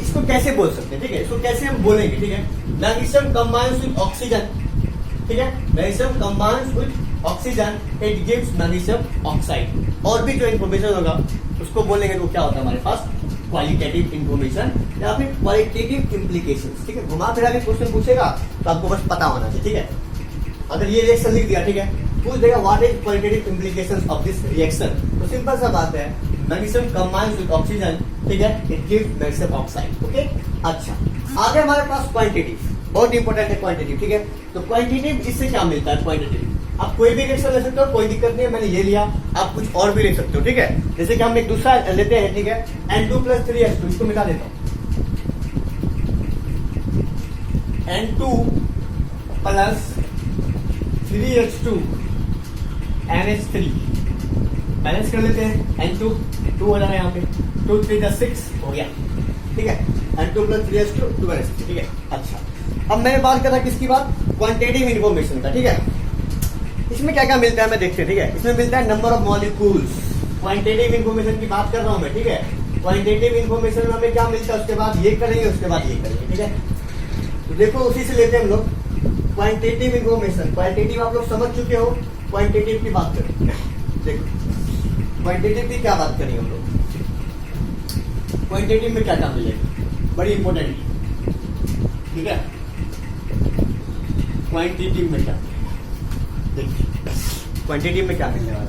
इसको कैसे बोल सकते हैं, ठीक है, इसको कैसे हम बोलेंगे, ठीक है। मैग्नीशियम कंबाइंस विद ऑक्सीजन, ठीक है, magnesium combines with oxygen, it gives magnesium oxide. और भी जो इन्फॉर्मेशन होगा उसको बोलेंगे तो क्या होता है हमारे पास, क्वालिटेटिव इन्फॉर्मेशन या फिर क्वालिटेटिव इम्प्लीकेशंस, ठीक है। घुमा फिरा के क्वेश्चन पूछेगा तो आपको बस पता होना चाहिए, ठीक है। अगर ये रिएक्शन लिख दिया, ठीक है, पूछ देगा what is qualitative implications of this reaction, तो सिंपल सा बात है, मैग्नीशियम कंबाइंस विद ऑक्सीजन, ठीक है, it gives magnesium oxide, okay. अच्छा, आगे हमारे पास क्वांटिटेटिव, बहुत इंपॉर्टेंट है क्वांटिटेटिव, ठीक है। तो क्वांटिटेटिव इससे क्या मिलता है, क्वांटिटेटिव आप कोई भी रिएक्शन ले सकते हो, कोई दिक्कत नहीं है, मैंने ये लिया, आप कुछ और भी ले सकते हो, ठीक है। जैसे कि हम एक दूसरा लेते हैं, ठीक है, N2 प्लस 3H2, इसको मिटा देता हूं, N2 plus 3H2 NH3, balance कर लेते हैं, N2 2 हो जाएगा यहाँ पे, 2 3 6 हो गया, ठीक है। N2 प्लस 3H2 2NH3, ठीक है। अच्छा, अब मैंने बात करा किसकी बात, क्वांटिटेटिव इन्फॉर्मेशन का, ठीक है। इसमें क्या क्या मिलता है मैं देखते हैं, ठीक है। इसमें मिलता है number of molecules, quantitative information की बात कर रहा हूं मैं, ठीक है। क्वांटिटेटिव इन्फॉर्मेशन में हमें क्या मिलता है, उसके बाद ये करेंगे, उसके बाद ये करेंगे, ठीक है। तो देखो उसी से लेते हैं हम लोग क्वांटिटेटिव इन्फॉर्मेशन। क्वांटिटेटिव आप लोग समझ चुके हो, क्वांटिटेटिव की बात करें, देखो क्वांटिटेटिव की क्या बात करेंगे हम लोग, क्वांटिटेटिव में क्या क्या मिलेगा, बड़ी इंपॉर्टेंट, ठीक है। क्वांटिटेटिव में क्या, देखिए क्वांटिटेटिव में क्या मिलने वाला,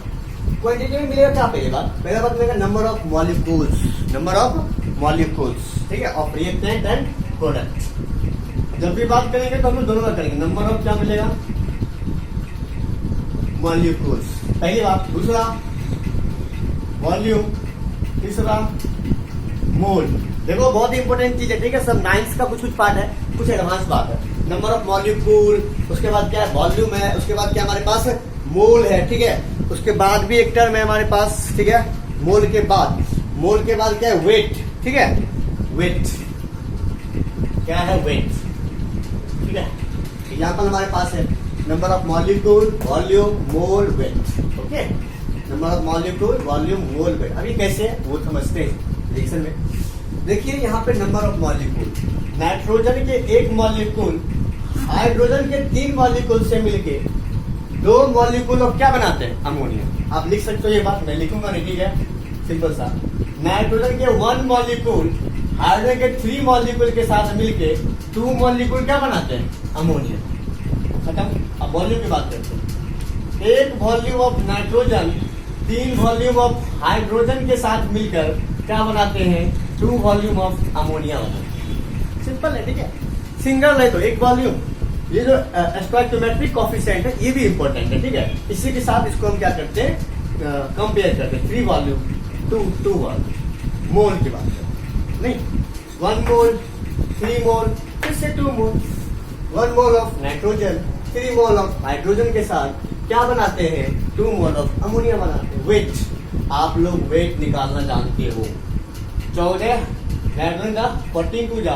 क्वांटिटेटिव में मिलेगा क्या, पहले बात मिलेगा number of molecules, number of molecules, ठीक है, ऑफ रिएक्टेंट एंड प्रोडक्ट। जब भी बात करेंगे तो हम लोग दोनों का करेंगे, नंबर ऑफ क्या मिलेगा, मॉलिक्यूल्स, पहली बात। दूसरा वॉल्यूम, तीसरा मोल। देखो बहुत इंपॉर्टेंट चीज है, ठीक है, सब 9th का कुछ पार्ट है, कुछ एडवांस बात है। नंबर ऑफ मॉलिक्यूल, उसके बाद क्या है, वॉल्यूम है, उसके बाद क्या हमारे पास मोल है, ठीक है। उसके बाद भी एक टर्म है हमारे पास, ठीक है, मोल के बाद क्या है, वेट, ठीक है, वेट क्या है, वेट, ठीक है। एग्जाम्पल हमारे पास है number of molecule, volume, mole, weight, okay. Number of molecule, volume, mole, weight. अभी कैसे वो समझते हैं रिएक्शन में। देखिए यहाँ पे नंबर ऑफ मॉलिक्यूल, नाइट्रोजन के एक मॉलिक्यूल हाइड्रोजन के 3 मॉलिक्यूल से मिलके 2 मॉलिक्यूल ऑफ क्या बनाते हैं, अमोनिया। आप लिख सकते हो ये बात, मैं लिखूंगा नहीं, ठीक है, सिंपल सा। नाइट्रोजन के 1 मॉलिक्यूल हाइड्रोजन के 3 मॉलिक्यूल के साथ मिलके 2 मॉलिक्यूल क्या बनाते हैं, अमोनिया, खत्म। अब वॉल्यूम की बात करते हैं, एक volume of nitrogen 3 volume of hydrogen के साथ मिलकर क्या बनाते हैं, 2 वॉल्यूम ऑफ अमोनिया बनाते हैं, सिंपल है, ठीक है। सिंगल है तो एक वॉल्यूम। ये जो स्टोइकोमेट्रिक कोएफिशिएंट है ये भी इंपॉर्टेंट है, ठीक है। इसी के साथ इसको हम क्या करते हैं, कंपेयर करते हैं, 3 वॉल्यूम 2 वॉल्यूम। मोल की बात करते नहीं, 1 मोल 3 मोल, फिर से 2 मोल, 1 mole of nitrogen 3 mole of hydrogen के साथ क्या बनाते हैं, 2 मोल ऑफ अमोनिया बनाते हैं। वेट, आप लोग वेट निकालना जानते हो। 14 नाइट्रोजन का 14 टू जा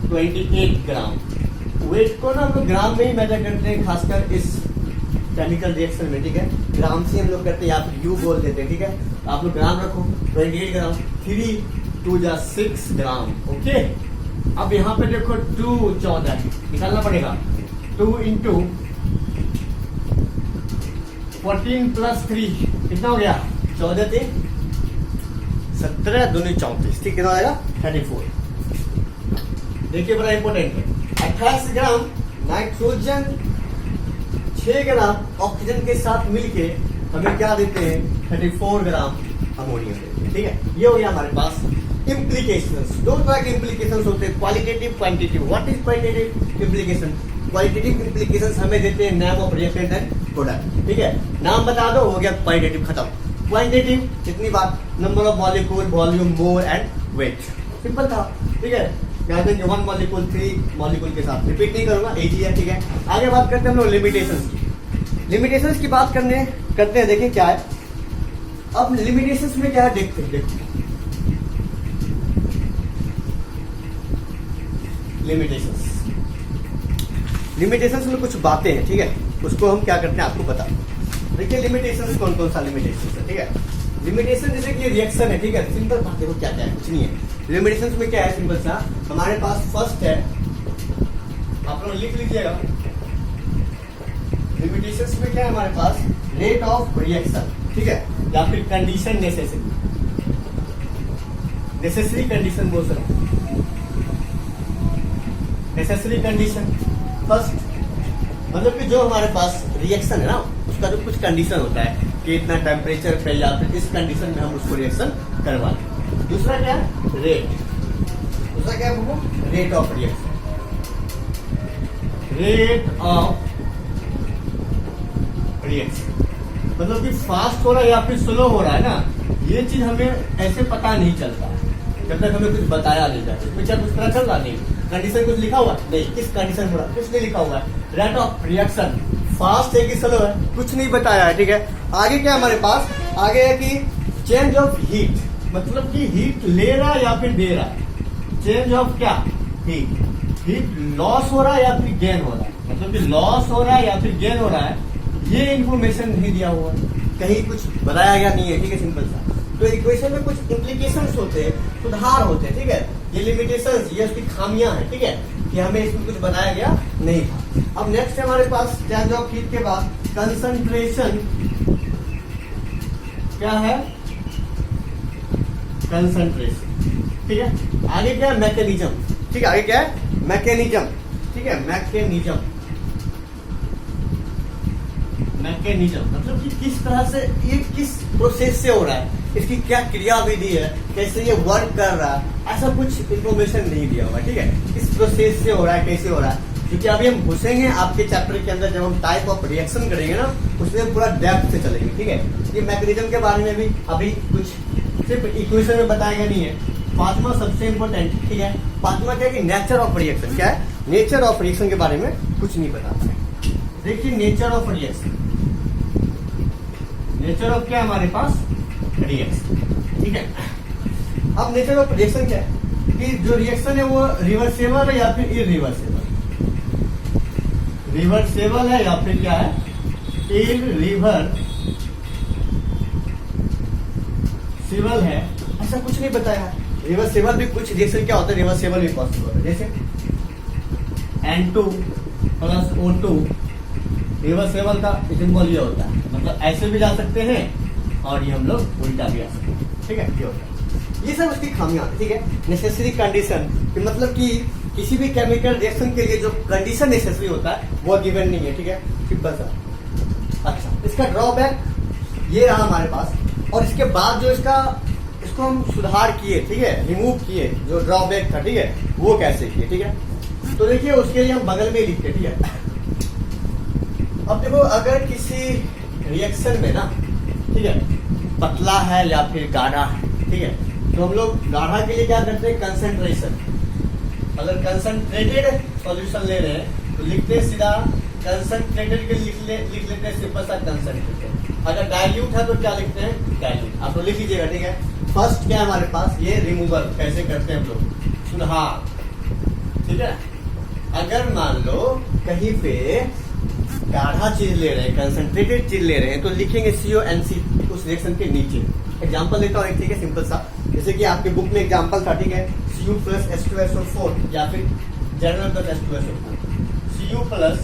28 ग्राम। वेट को ना हम लोग ग्राम में ही मेजर करते हैं, खासकर इस केमिकल रिएक्शन में, ठीक है। ग्राम से हम लोग करते हैं या फिर यू बोल देते हैं, ठीक है। आप लोग ग्राम रखो, 28 ग्राम, 3 टू जा 6 ग्राम, ओके। अब यहाँ पे देखो 2 14 निकालना पड़ेगा। 2 इंटू 14 प्लस 3 कितना हो गया? 14 थे 17 दूनी 34, ठीक, कितना हो जाएगा? 34। देखिए बड़ा इंपॉर्टेंट है, 28 ग्राम नाइट्रोजन 6 ग्राम ऑक्सीजन के साथ मिलके हमें क्या देते हैं? 34 ग्राम अमोनिया देते हैं, ठीक है। ये हो गया हमारे पास इम्प्लीकेशंस। 2 तरह के इम्प्लीकेशंस होते हैं, qualitative, quantitative. What is qualitative implication? Qualitative implications हमें देते हैं name of reactant and product, ठीक है। नाम बता दो, हो गया क्वालिटेटिव, खत्म। क्वांटिटेटिव कितनी बात? Number of molecule, volume, mole and weight, simple था, ठीक है। याद है कि 1 मॉलिक्यूल 3 मॉलिक्यूल के साथ, रिपीट नहीं करूंगा, इजी है, ठीक है। आगे बात करते हैं हम लोग लिमिटेशंस की। लिमिटेशंस की बात करते हैं, देखिए क्या है। अब लिमिटेशंस में क्या है देखते हैं, देखो लिमिटेशंस में कुछ बातें हैं, ठीक है। उसको हम क्या करते हैं आपको बता। देखिए लिमिटेशंस कौन कौन सा लिमिटेशंस है, ठीक है। लिमिटेशन जैसे कि रिएक्शन है, ठीक है। सिंपल बात देखो क्या क्या है, कुछ नहीं है। लिमिटेशंस में क्या है, सिंपल सा हमारे पास फर्स्ट है, आप लोग लिख लीजिएगा। लिमिटेशंस में क्या है हमारे पास? रेट ऑफ रिएक्शन, ठीक है, या फिर कंडीशन नेसेसरी कंडीशन बोल सकते हैं। नेसेसरी कंडीशन फर्स्ट, मतलब कि जो हमारे पास रिएक्शन है ना, उसका जो कुछ कंडीशन होता है कि इतना टेम्परेचर पे या फिर इस कंडीशन में हम उसको रिएक्शन करवा लें। दूसरा क्या है? रेट। दूसरा क्या है? Rate of reaction. Rate of reaction मतलब कि फास्ट हो रहा है या फिर स्लो हो रहा है ना, ये चीज हमें ऐसे पता नहीं चलता जब तक हमें कुछ बताया नहीं जाता। इसमें क्या कुछ पता चल रहा? नहीं। कंडीशन कुछ लिखा हुआ नहीं, किस कंडीशन हो रहा है कुछ नहीं लिखा हुआ है। रेट ऑफ रिएक्शन फास्ट है कि स्लो है कुछ नहीं बताया है, ठीक है। आगे क्या हमारे पास? आगे है कि चेंज ऑफ हीट, मतलब कि हीट ले रहा है या फिर दे रहा है। चेंज ऑफ क्या? हीट लॉस हो रहा है या फिर गेन हो रहा है, मतलब कि लॉस हो रहा है या फिर गेन हो रहा है, ये इंफॉर्मेशन नहीं दिया हुआ, कहीं कुछ बताया गया नहीं है, ठीक है। सिंपल सा तो इक्वेशन में कुछ इम्प्लीकेशंस होते हैं, सुधार होते हैं, ठीक है। ये लिमिटेशंस, ये उसकी खामियां हैं, ठीक है, कि हमें इसमें कुछ बताया गया नहीं था। अब नेक्स्ट है हमारे पास चेंज ऑफ हीट के बाद कंसंट्रेशन। क्या है? कंसंट्रेशन, ठीक है। आगे क्या है? मैकेनिज्म, ठीक है। आगे क्या है? मैकेनिज्म, ठीक है। मैकेनिज्म मतलब कि किस तरह से ये किस प्रोसेस से हो रहा है, इसकी क्या क्रियाविधि है, कैसे ये वर्क कर रहा है, ऐसा कुछ इंफॉर्मेशन नहीं दिया हुआ, ठीक है। किस प्रोसेस से हो रहा है, कैसे हो रहा है, क्योंकि अभी हम घुसेंगे आपके चैप्टर के अंदर, जब हम टाइप ऑफ रिएक्शन करेंगे ना, उसमें पूरा डेप्थ से चलेंगे, ठीक है। ये मैकेनिज्म के बारे में भी अभी कुछ सिर्फ इक्वेशन में बताया गया नहीं है। पांचवा सबसे इम्पोर्टेंट, ठीक है। पांचवा क्या है कि नेचर ऑफ रिएक्शन। क्या है? नेचर ऑफ रिएक्शन के बारे में कुछ नहीं बताता है। देखिए nature of reaction, nature of क्या हमारे पास? रिएक्शन, ठीक है। अब नेचर ऑफ रिएक्शन क्या है कि जो रिएक्शन है वो रिवर्सेबल है या फिर इरिवर्सेबल। रिवर्सेबल है या फिर क्या है? इरिवर्सेबल है, ऐसा कुछ नहीं बताया। रिवर्सेबल भी कुछ रिएक्शन क्या होता है, रिवर्सेबल भी पॉसिबल है, जैसे N2 प्लस O2 रिवर्सेबल का सिंबल ये होता है, मतलब ऐसे भी जा सकते हैं और ये हम लोग उल्टा भी आ सकते हैं, ठीक है। ये होता है, ये सब उसकी खामियां, ठीक है। नेसेसरी कंडीशन मतलब कि किसी भी केमिकल रिएक्शन के लिए जो कंडीशन नेसेसरी होता है वो गिवन नहीं है, ठीक है। सिंपल सा। अच्छा, इसका ड्रॉबैक ये रहा हमारे पास, और इसके बाद जो इसको हम सुधार किए, ठीक है, रिमूव किए, जो ड्रॉबैक था, ठीक है, वो कैसे किए, ठीक है। तो देखिए उसके लिए हम बगल में लिखते, ठीक है। अब देखो अगर किसी रिएक्शन में ना, ठीक है, पतला है या फिर गाढ़ा है, ठीक है, तो हम लोग गाढ़ा के लिए क्या करते हैं? कंसंट्रेशन। अगर कंसंट्रेटेड सॉल्यूशन ले रहे हैं तो लिखते हैं सीधा कंसंट्रेटेड के लिख लेते हैं सिंपल सा कंसंट्रेटेड, अगर डाइल्यूट है तो क्या लिखते हैं, डाइल्यूट। आप लोग लिख लीजिएगा, ठीक है। फर्स्ट क्या है हमारे पास, ये रिमूवल कैसे करते हैं हम लोग, सुधार, ठीक है। अगर मान लो कहीं पे गाढ़ा चीज ले रहे हैं, कंसंट्रेटेड चीज ले रहे हैं, तो लिखेंगे CONC उस रिएक्शन के नीचे। एग्जांपल देता हूँ एक, ठीक है, सिंपल सा। जैसे कि आपके बुक में एग्जांपल था, ठीक है, Cu प्लस H2SO4 या फिर general plus H2SO4, Cu plus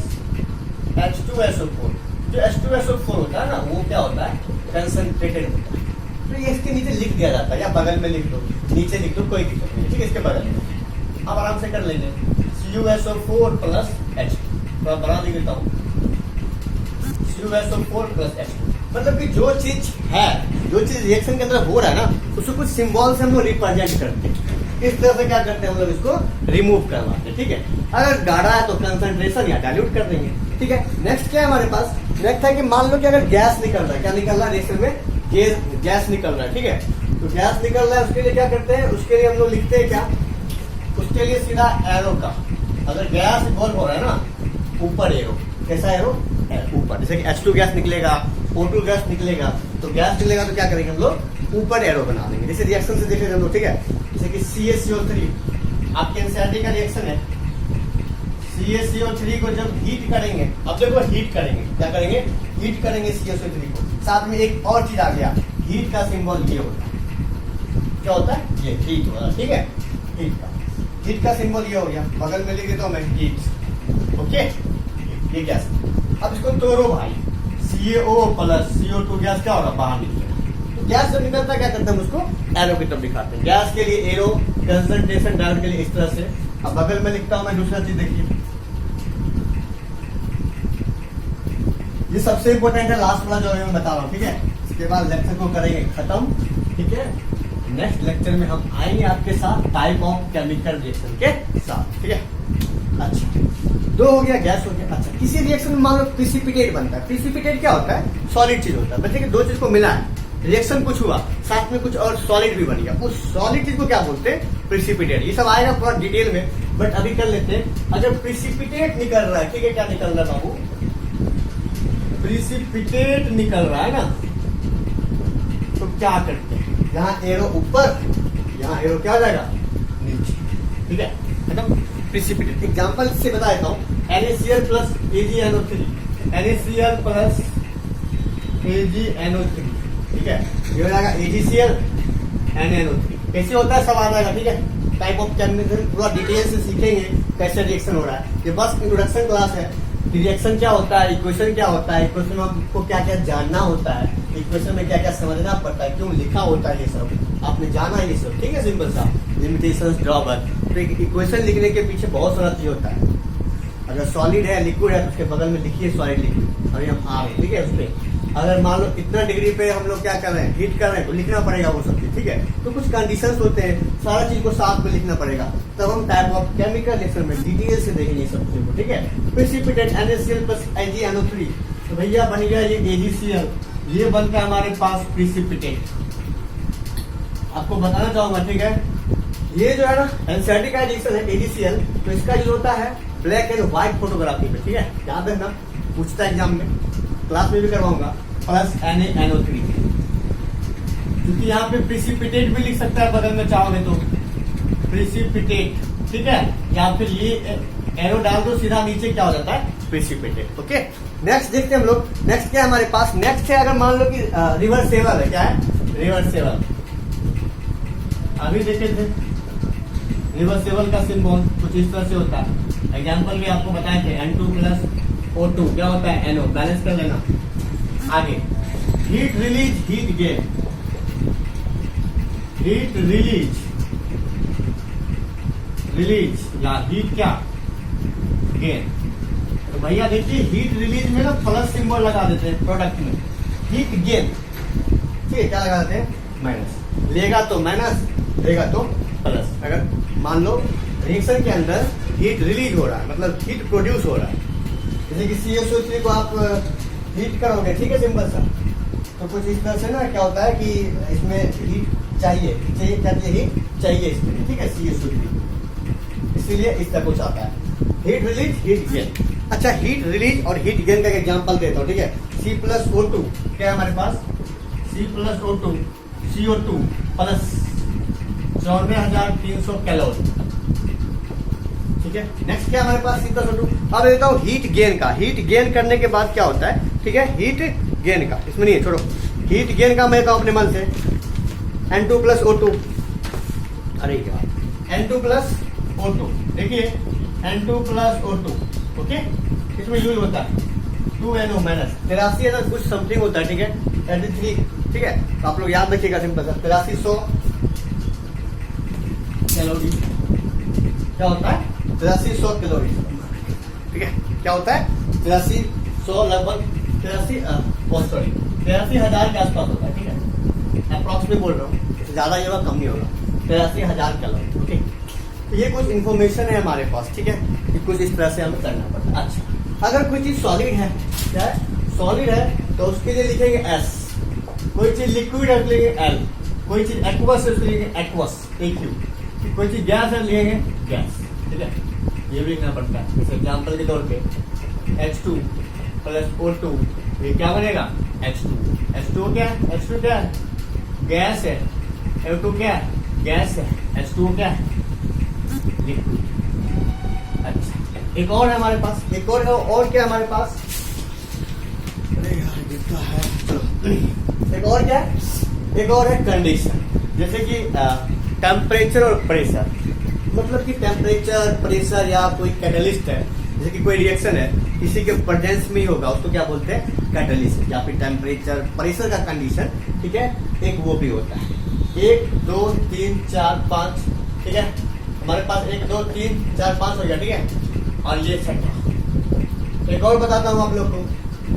H2SO4। जो H2SO4 होता है ना, वो क्या होता है, कंसंट्रेटेड होता है। तो ये इसके नीचे लिख दिया जाता है, या बगल में लिख दो, नीचे लिख दो, कोई दिक्कत नहीं, ठीक है। इसके बगल में आप आराम से कर लेंगे, CuSO4 प्लस H2। थोड़ा बड़ा लिख देता हूँ, CuSO4 प्लस H2। मतलब कि जो चीज है, जो चीज रिएक्शन के अंदर हो रहा है ना, उसको कुछ सिंबल से हम लोग रिप्रेजेंट करते हैं। इस तरह से क्या करते हैं हम लोग, इसको रिमूव करवाते हैं, ठीक है। अगर गाढ़ा है तो कंसंट्रेशन या डाइल्यूट कर देंगे, ठीक है। नेक्स्ट क्या है हमारे पास, नेक्स्ट है कि मान लो कि अगर गैस निकल रहा है, क्या निकल रहा है रिएक्शन में, गैस निकल रहा है, ठीक है। तो गैस निकल रहा है, उसके लिए क्या करते हैं, उसके लिए हम लोग लिखते हैं क्या, उसके लिए सीधा एरो का, अगर गैस इन्वॉल्व हो रहा है ना, ऊपर एरो, कैसा एरो, ऊपर। जैसे कि H2 गैस निकलेगा, O2 गैस निकलेगा, तो गैस निकलेगा तो क्या करेंगे हम लोग, ऊपर एरो बना देंगे। जैसे रिएक्शन से देखेंगे हम लोग, ठीक है। जैसे कि CaCO3 आपके एनसीईआरटी का रिएक्शन है, CaCO3 को जब हीट करेंगे, अब देखो हीट करेंगे, क्या करेंगे, हीट करेंगे CaCO3 को। साथ में एक और चीज आ गया, हीट का सिंबल ये होता है, क्या होता है, ये हीट वाला, ठीक है। हीट का सिंबल ये हो गया, बगल में लिख देता हूँ मैं, हीट, ओके। ये गैस, अब इसको तोड़ो भाई, CaO प्लस CO2 गैस क्या होगा, बाहर निकलेगा। तो गैस जब निकलता है क्या करते हैं, उसको एरो की तरफ दिखाते हैं। गैस के लिए एरो, कंसंट्रेशन डायोड के लिए इस तरह से। अब बगल में लिखता हूं मैं दूसरा चीज, देखिए ये सबसे इंपॉर्टेंट है, लास्ट वाला जो मैं बता रहा हूँ, ठीक है। इसके बाद लेक्चर को करेंगे खत्म, ठीक है। नेक्स्ट लेक्चर में हम आएंगे आपके साथ टाइप ऑफ केमिकल रिएक्शन के साथ, ठीक है। अच्छा, दो हो गया, गैस हो गया। अच्छा, किसी रिएक्शन में मान लो प्रिसिपिटेट बनता है। प्रिसिपिटेट क्या होता है, सॉलिड चीज होता है। बच्चे कि दो चीज को मिला है, रिएक्शन कुछ हुआ, साथ में कुछ और सॉलिड भी बन गया, उस सॉलिड चीज को क्या बोलते हैं, प्रिसिपिटेट। ये सब आएगा थोड़ा डिटेल में, बट अभी कर लेते हैं। अगर प्रिसिपिटेट निकल रहा है, ठीक है, क्या निकल रहा है बाबू, प्रिसिपिटेट निकल रहा है ना, तो क्या करते हैं, यहाँ एरो ऊपर, यहाँ एरो क्या हो जाएगा, नीचे, ठीक है। मतलब प्रिसिपिटेट एग्जाम्पल से बता देता हूँ, NaCl plus AgNO3, NaCl plus AgNO3, ठीक है। ये हो जाएगा AgCl NaNO3। कैसे होता है सब आ जाएगा, ठीक है। टाइप ऑफ केमिकल पूरा डिटेल से सीखेंगे कैसे रिएक्शन हो रहा है। ये बस इंट्रोडक्शन क्लास है, रिएक्शन क्या होता है, इक्वेशन क्या होता है, इक्वेशन में आपको क्या क्या जानना होता है, इक्वेशन में क्या क्या समझना पड़ता है, क्यों लिखा होता है, ये सब आपने जाना ये सब, ठीक है। सिंपल सा लिमिटेशंस, ड्रॉबैक। तो इक्वेशन लिखने के पीछे बहुत सारा चीज होता है। अगर सॉलिड है, लिक्विड है, तो उसके बगल में लिखिए सॉलिड लिक्विड, अभी हम आ रहे हैं, ठीक है। उसमें अगर मान लो इतना डिग्री पे हम लोग क्या कर रहे हैं, हीट कर रहे हैं, तो लिखना पड़ेगा वो सब चीज, ठीक है। तो कुछ कंडीशंस होते हैं, सारा चीज को साथ में लिखना पड़ेगा, तब हम टाइप ऑफ केमिकल रिएक्शन में डिटेल से देखेंगे ये सब चीजों को, ठीक है। प्रिसिपिटेट NaCl प्लस AgNO3, तो भैया बन गया ये AgCl, ये बनता है हमारे पास प्रिसिपिटेट। आपको बताना चाहूंगा, ठीक है, ये जो है ना एनसीईआरटी का रिएक्शन है AgCl, तो इसका यूज होता है ब्लैक एंड व्हाइट फोटोग्राफी में, ठीक है। याद रखना, पूछता है एग्जाम में, क्लास में भी करवाऊंगा, प्लस NaNO3, क्योंकि यहाँ पे प्रिसिपिटेट भी लिख सकता है बगल में चाहोगे तो, प्रिसिपिटेट, ठीक है। या फिर ये एरो डाल दो सीधा नीचे, क्या हो जाता है, प्रिसिपिटेट, ओके। नेक्स्ट देखते हैं हम लोग, नेक्स्ट क्या है हमारे पास, नेक्स्ट है अगर मान लो कि रिवर्सेबल है, क्या है, रिवर्सेबल। अभी देखे थे रिवर्सेबल का सिंबल कुछ इस तरह से होता है। एग्जाम्पल भी आपको बताए थे, N2 प्लस O2 क्या होता है, NO, बैलेंस कर लेना। आगे heat release, heat gain, heat release, release या हीट क्या, गेन। तो भैया देखिए हीट रिलीज में ना प्लस सिंबल लगा देते हैं प्रोडक्ट में, हीट गेन, ठीक है, क्या लगा देते हैं, माइनस। लेगा तो माइनस, लेगा तो प्लस। अगर मान लो रिएक्शन के अंदर हीट रिलीज हो रहा है, मतलब हीट प्रोड्यूस हो रहा है, जैसे कि CaCO3 को आप हीट करोगे, ठीक है, सिंपल सा, तो कुछ इस तरह से ना क्या होता है कि इसमें हीट चाहिए, क्या चाहिए, हीट चाहिए इसमें, ठीक है, CaCO3, इसीलिए इस तरह कुछ आता है, हीट रिलीज, हीट गेन। अच्छा, हीट रिलीज और हीट गेन का एग्जांपल देता हूँ, ठीक है। C+O2 क्या है हमारे पास, C+O2 CO2 प्लस 94,300 कैलोरी। ठीक है, नेक्स्ट क्या हमारे पास C+O2। अब देता हूँ हीट गेन का। हीट गेन करने के बाद क्या होता है, ठीक है, हीट गेन का, इसमें नहीं है, छोड़ो। हीट गेन का मैं कहूँ अपने मन से N2 + O2, अरे क्या N2 + O2, देखिए N2 + O2, ओके, इसमें यूज होता है 2NO- 83 कुछ समथिंग होता है, ठीक है, 83, ठीक है, तो आप लोग याद रखिएगा सिंपल सा 8300 कैलोरी क्या होता है, 8300 कैलोरी, ठीक है, क्या होता है 8300 लगभग 83,000 के आसपास होता है, ठीक है, अप्रॉक्सीमेट बोल रहा हूँ, ज्यादा ये होगा कम नहीं होगा, 83,000 कैलोरी, ओके। तो ये कुछ इन्फॉर्मेशन है हमारे पास, ठीक है, कि कुछ इस तरह से हमें करना पड़ता है। अच्छा, अगर कोई चीज सॉलिड है, क्या है, सॉलिड है, तो उसके लिए लिखेंगे S, कोई चीज लिक्विड है लिखेंगे L, कोई चीज एक्वस है लिखेंगे एक्वस AQ, कोई चीज गैस है लिखेंगे गैस, ठीक है, ये भी लिखना पड़ता है। जैसे एग्जाम्पल के तौर पे H2 + O2, ये क्या बनेगा H2। H2 क्या है, H2 क्या है, गैस है, O2 क्या है, गैस है, H2 क्या है, लिक्विड। अच्छा, एक और है हमारे पास, एक और है, और क्या है हमारे पास, अरे यार कितना है, चलो एक और क्या है, एक और है कंडीशन, जैसे कि टेम्परेचर और प्रेशर, मतलब कि टेम्परेचर, प्रेशर या कोई कैटलिस्ट है, जैसे कि कोई रिएक्शन है किसी के प्रेजेंस में ही होगा, उसको क्या बोलते हैं, कैटलिस्ट, या फिर टेम्परेचर प्रेशर का कंडीशन, ठीक है, एक वो भी होता है। 1 2 3 4 5, ठीक है, हमारे पास 1 2 3 4 5 हो गया, ठीक है, और ये छठा। एक और बताता हूँ आप लोग को,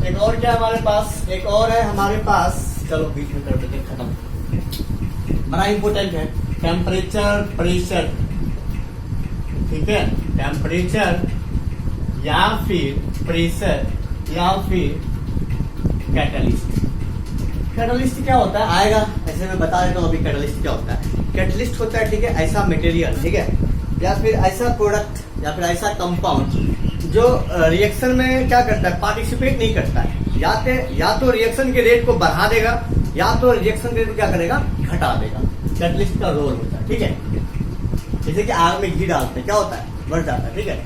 एक और क्या हमारे पास, एक और है हमारे पास, चलो बीच में कर देते खत्म, बड़ा इंपॉर्टेंट है, टेम्परेचर प्रेशर, ठीक है, टेम्परेचर या फिर प्रेशर या फिर कैटलिस्ट। कैटलिस्ट क्या होता है आएगा, ऐसे मैं बता देता हूँ अभी कैटलिस्ट क्या होता है। कैटलिस्ट होता है, ठीक है, ऐसा मटेरियल, ठीक है, या फिर ऐसा प्रोडक्ट या फिर ऐसा कंपाउंड जो रिएक्शन में क्या करता है, पार्टिसिपेट नहीं करता है, या तो रिएक्शन के रेट को बढ़ा देगा या तो रिएक्शन के रेट को क्या करेगा, घटा देगा। कैटलिस्ट का रोल होता है, ठीक है, जैसे कि आग में घी डालते हैं क्या होता है, बढ़ जाता है, ठीक है,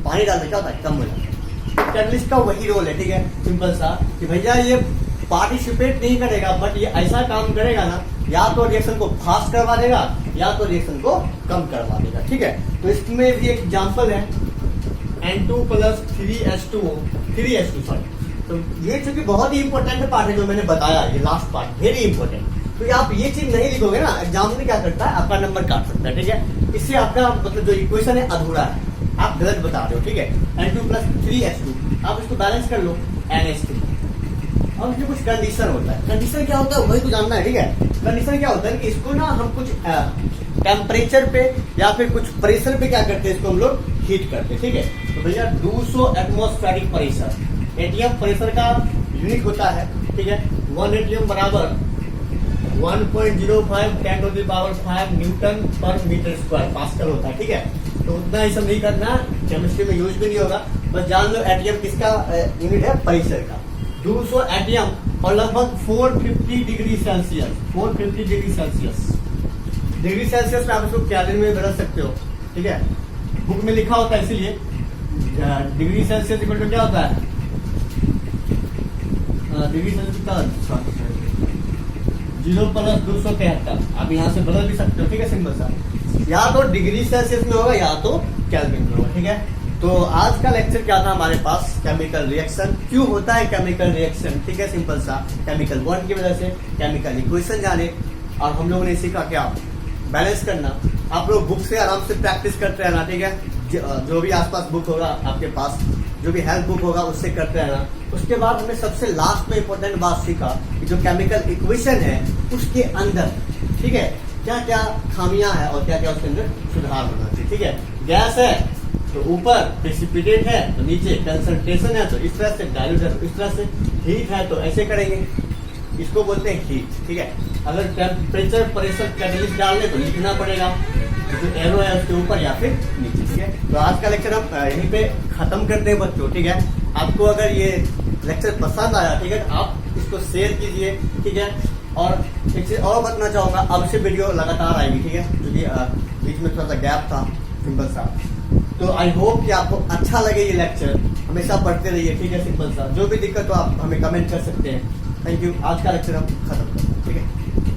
पानी डालते क्या होता है, कम हो जाता है। कैटलिस्ट का वही रोल है, ठीक है, सिंपल सा कि भैया ये पार्टिसिपेट नहीं करेगा, बट ये ऐसा काम करेगा ना, या तो रिएक्शन को फास्ट करवा देगा या तो रिएक्शन को कम करवा देगा, ठीक है। तो इसमें भी एक एग्जांपल है N2 + 3H2 सॉरी। तो ये चूंकि बहुत ही इंपॉर्टेंट पार्ट है जो मैंने बताया, ये लास्ट पार्ट वेरी इंपॉर्टेंट, तो आप ये चीज नहीं लिखोगे ना, एग्जाम में क्या करता है, आपका नंबर काट सकता है, ठीक है, इससे आपका मतलब जो इक्वेशन है अधूरा है, आप गलत बता रहे हो, ठीक है। N2 + 3H2, आप इसको बैलेंस कर लो NH3, और इसमें कुछ कंडीशन होता है। कंडीशन क्या होता है वही तो जानना है, ठीक है। कंडीशन क्या होता है कि इसको ना हम कुछ टेम्परेचर पे या फिर कुछ प्रेशर पे क्या करते हैं, इसको हम लोग हीट करते हैं, ठीक है। तो भैया 200 एटमॉस्फेरिक प्रेशर, एटीएम प्रेशर का यूनिट होता है, ठीक है। 1 एटीएम बराबर 1.05 10⁵ Nm/m², पास्कल होता है, ठीक है। तो उतना ही सब नहीं करना, केमिस्ट्री में यूज भी नहीं होगा, बस जान लो एटीएम किसका यूनिट है, प्रेशर का। 200 एटीएम और लगभग 450 degree Celsius, 450 degree Celsius. Degree Celsius में आप इसको कैलोरी में बदल सकते हो, ठीक है, बुक में लिखा होता है, इसीलिए डिग्री सेल्सियस इक्वल टू क्या होता है, डिग्री सेल्सियस का 0+273, आप यहाँ से बदल भी सकते हो, ठीक है, सिंपल सा, या तो डिग्री सेल्सियस में होगा या तो केल्विन में होगा, ठीक है। तो आज का लेक्चर क्या था हमारे पास, केमिकल रिएक्शन, क्यों होता है केमिकल रिएक्शन, ठीक है, सिंपल सा, केमिकल बॉन्ड की वजह से, केमिकल इक्वेशन जाने, और हम लोगों ने सीखा क्या, बैलेंस करना। आप लोग बुक से आराम से प्रैक्टिस करते रहना, ठीक है, जो भी आसपास बुक होगा आपके पास, जो भी हेल्थ बुक होगा उससे करते रहना। उसके बाद हमने सबसे लास्ट में इंपॉर्टेंट बात सीखा कि जो केमिकल इक्वेशन है उसके अंदर, ठीक है, क्या क्या खामियां हैं और क्या क्या उसके अंदर सुधार होना चाहिए, ठीक है। गैस है तो ऊपर, प्रेसिपिटेट है तो नीचे, कंसंट्रेशन है तो इस तरह से, डाइल्यूट है तो इस तरह से, हीट है तो ऐसे करेंगे, इसको बोलते हैं हीट, ठीक है। अगर टेम्परेचर प्रेशर कैटलिस्ट डालने तो लिखना पड़ेगा, जो एरो है उसके ऊपर या फिर नीचे, ठीक है। तो आज का लेक्चर हम यहीं पे खत्म करते हैं बच्चों, ठीक है। आपको अगर ये लेक्चर पसंद आया, ठीक है, तो आप इसको शेयर कीजिए, ठीक है। और एक चीज और बताना चाहूंगा, अब से वीडियो लगातार आएगी, ठीक है, क्योंकि बीच में थोड़ा सा गैप था, सिंपल सा। तो आई होप कि आपको अच्छा लगे ये लेक्चर, हमेशा पढ़ते रहिए, ठीक है, सिंपल सा। जो भी दिक्कत हो आप हमें कमेंट कर सकते हैं। Thank you. आज का लेक्चर हम खत्म करते हैं, ठीक है।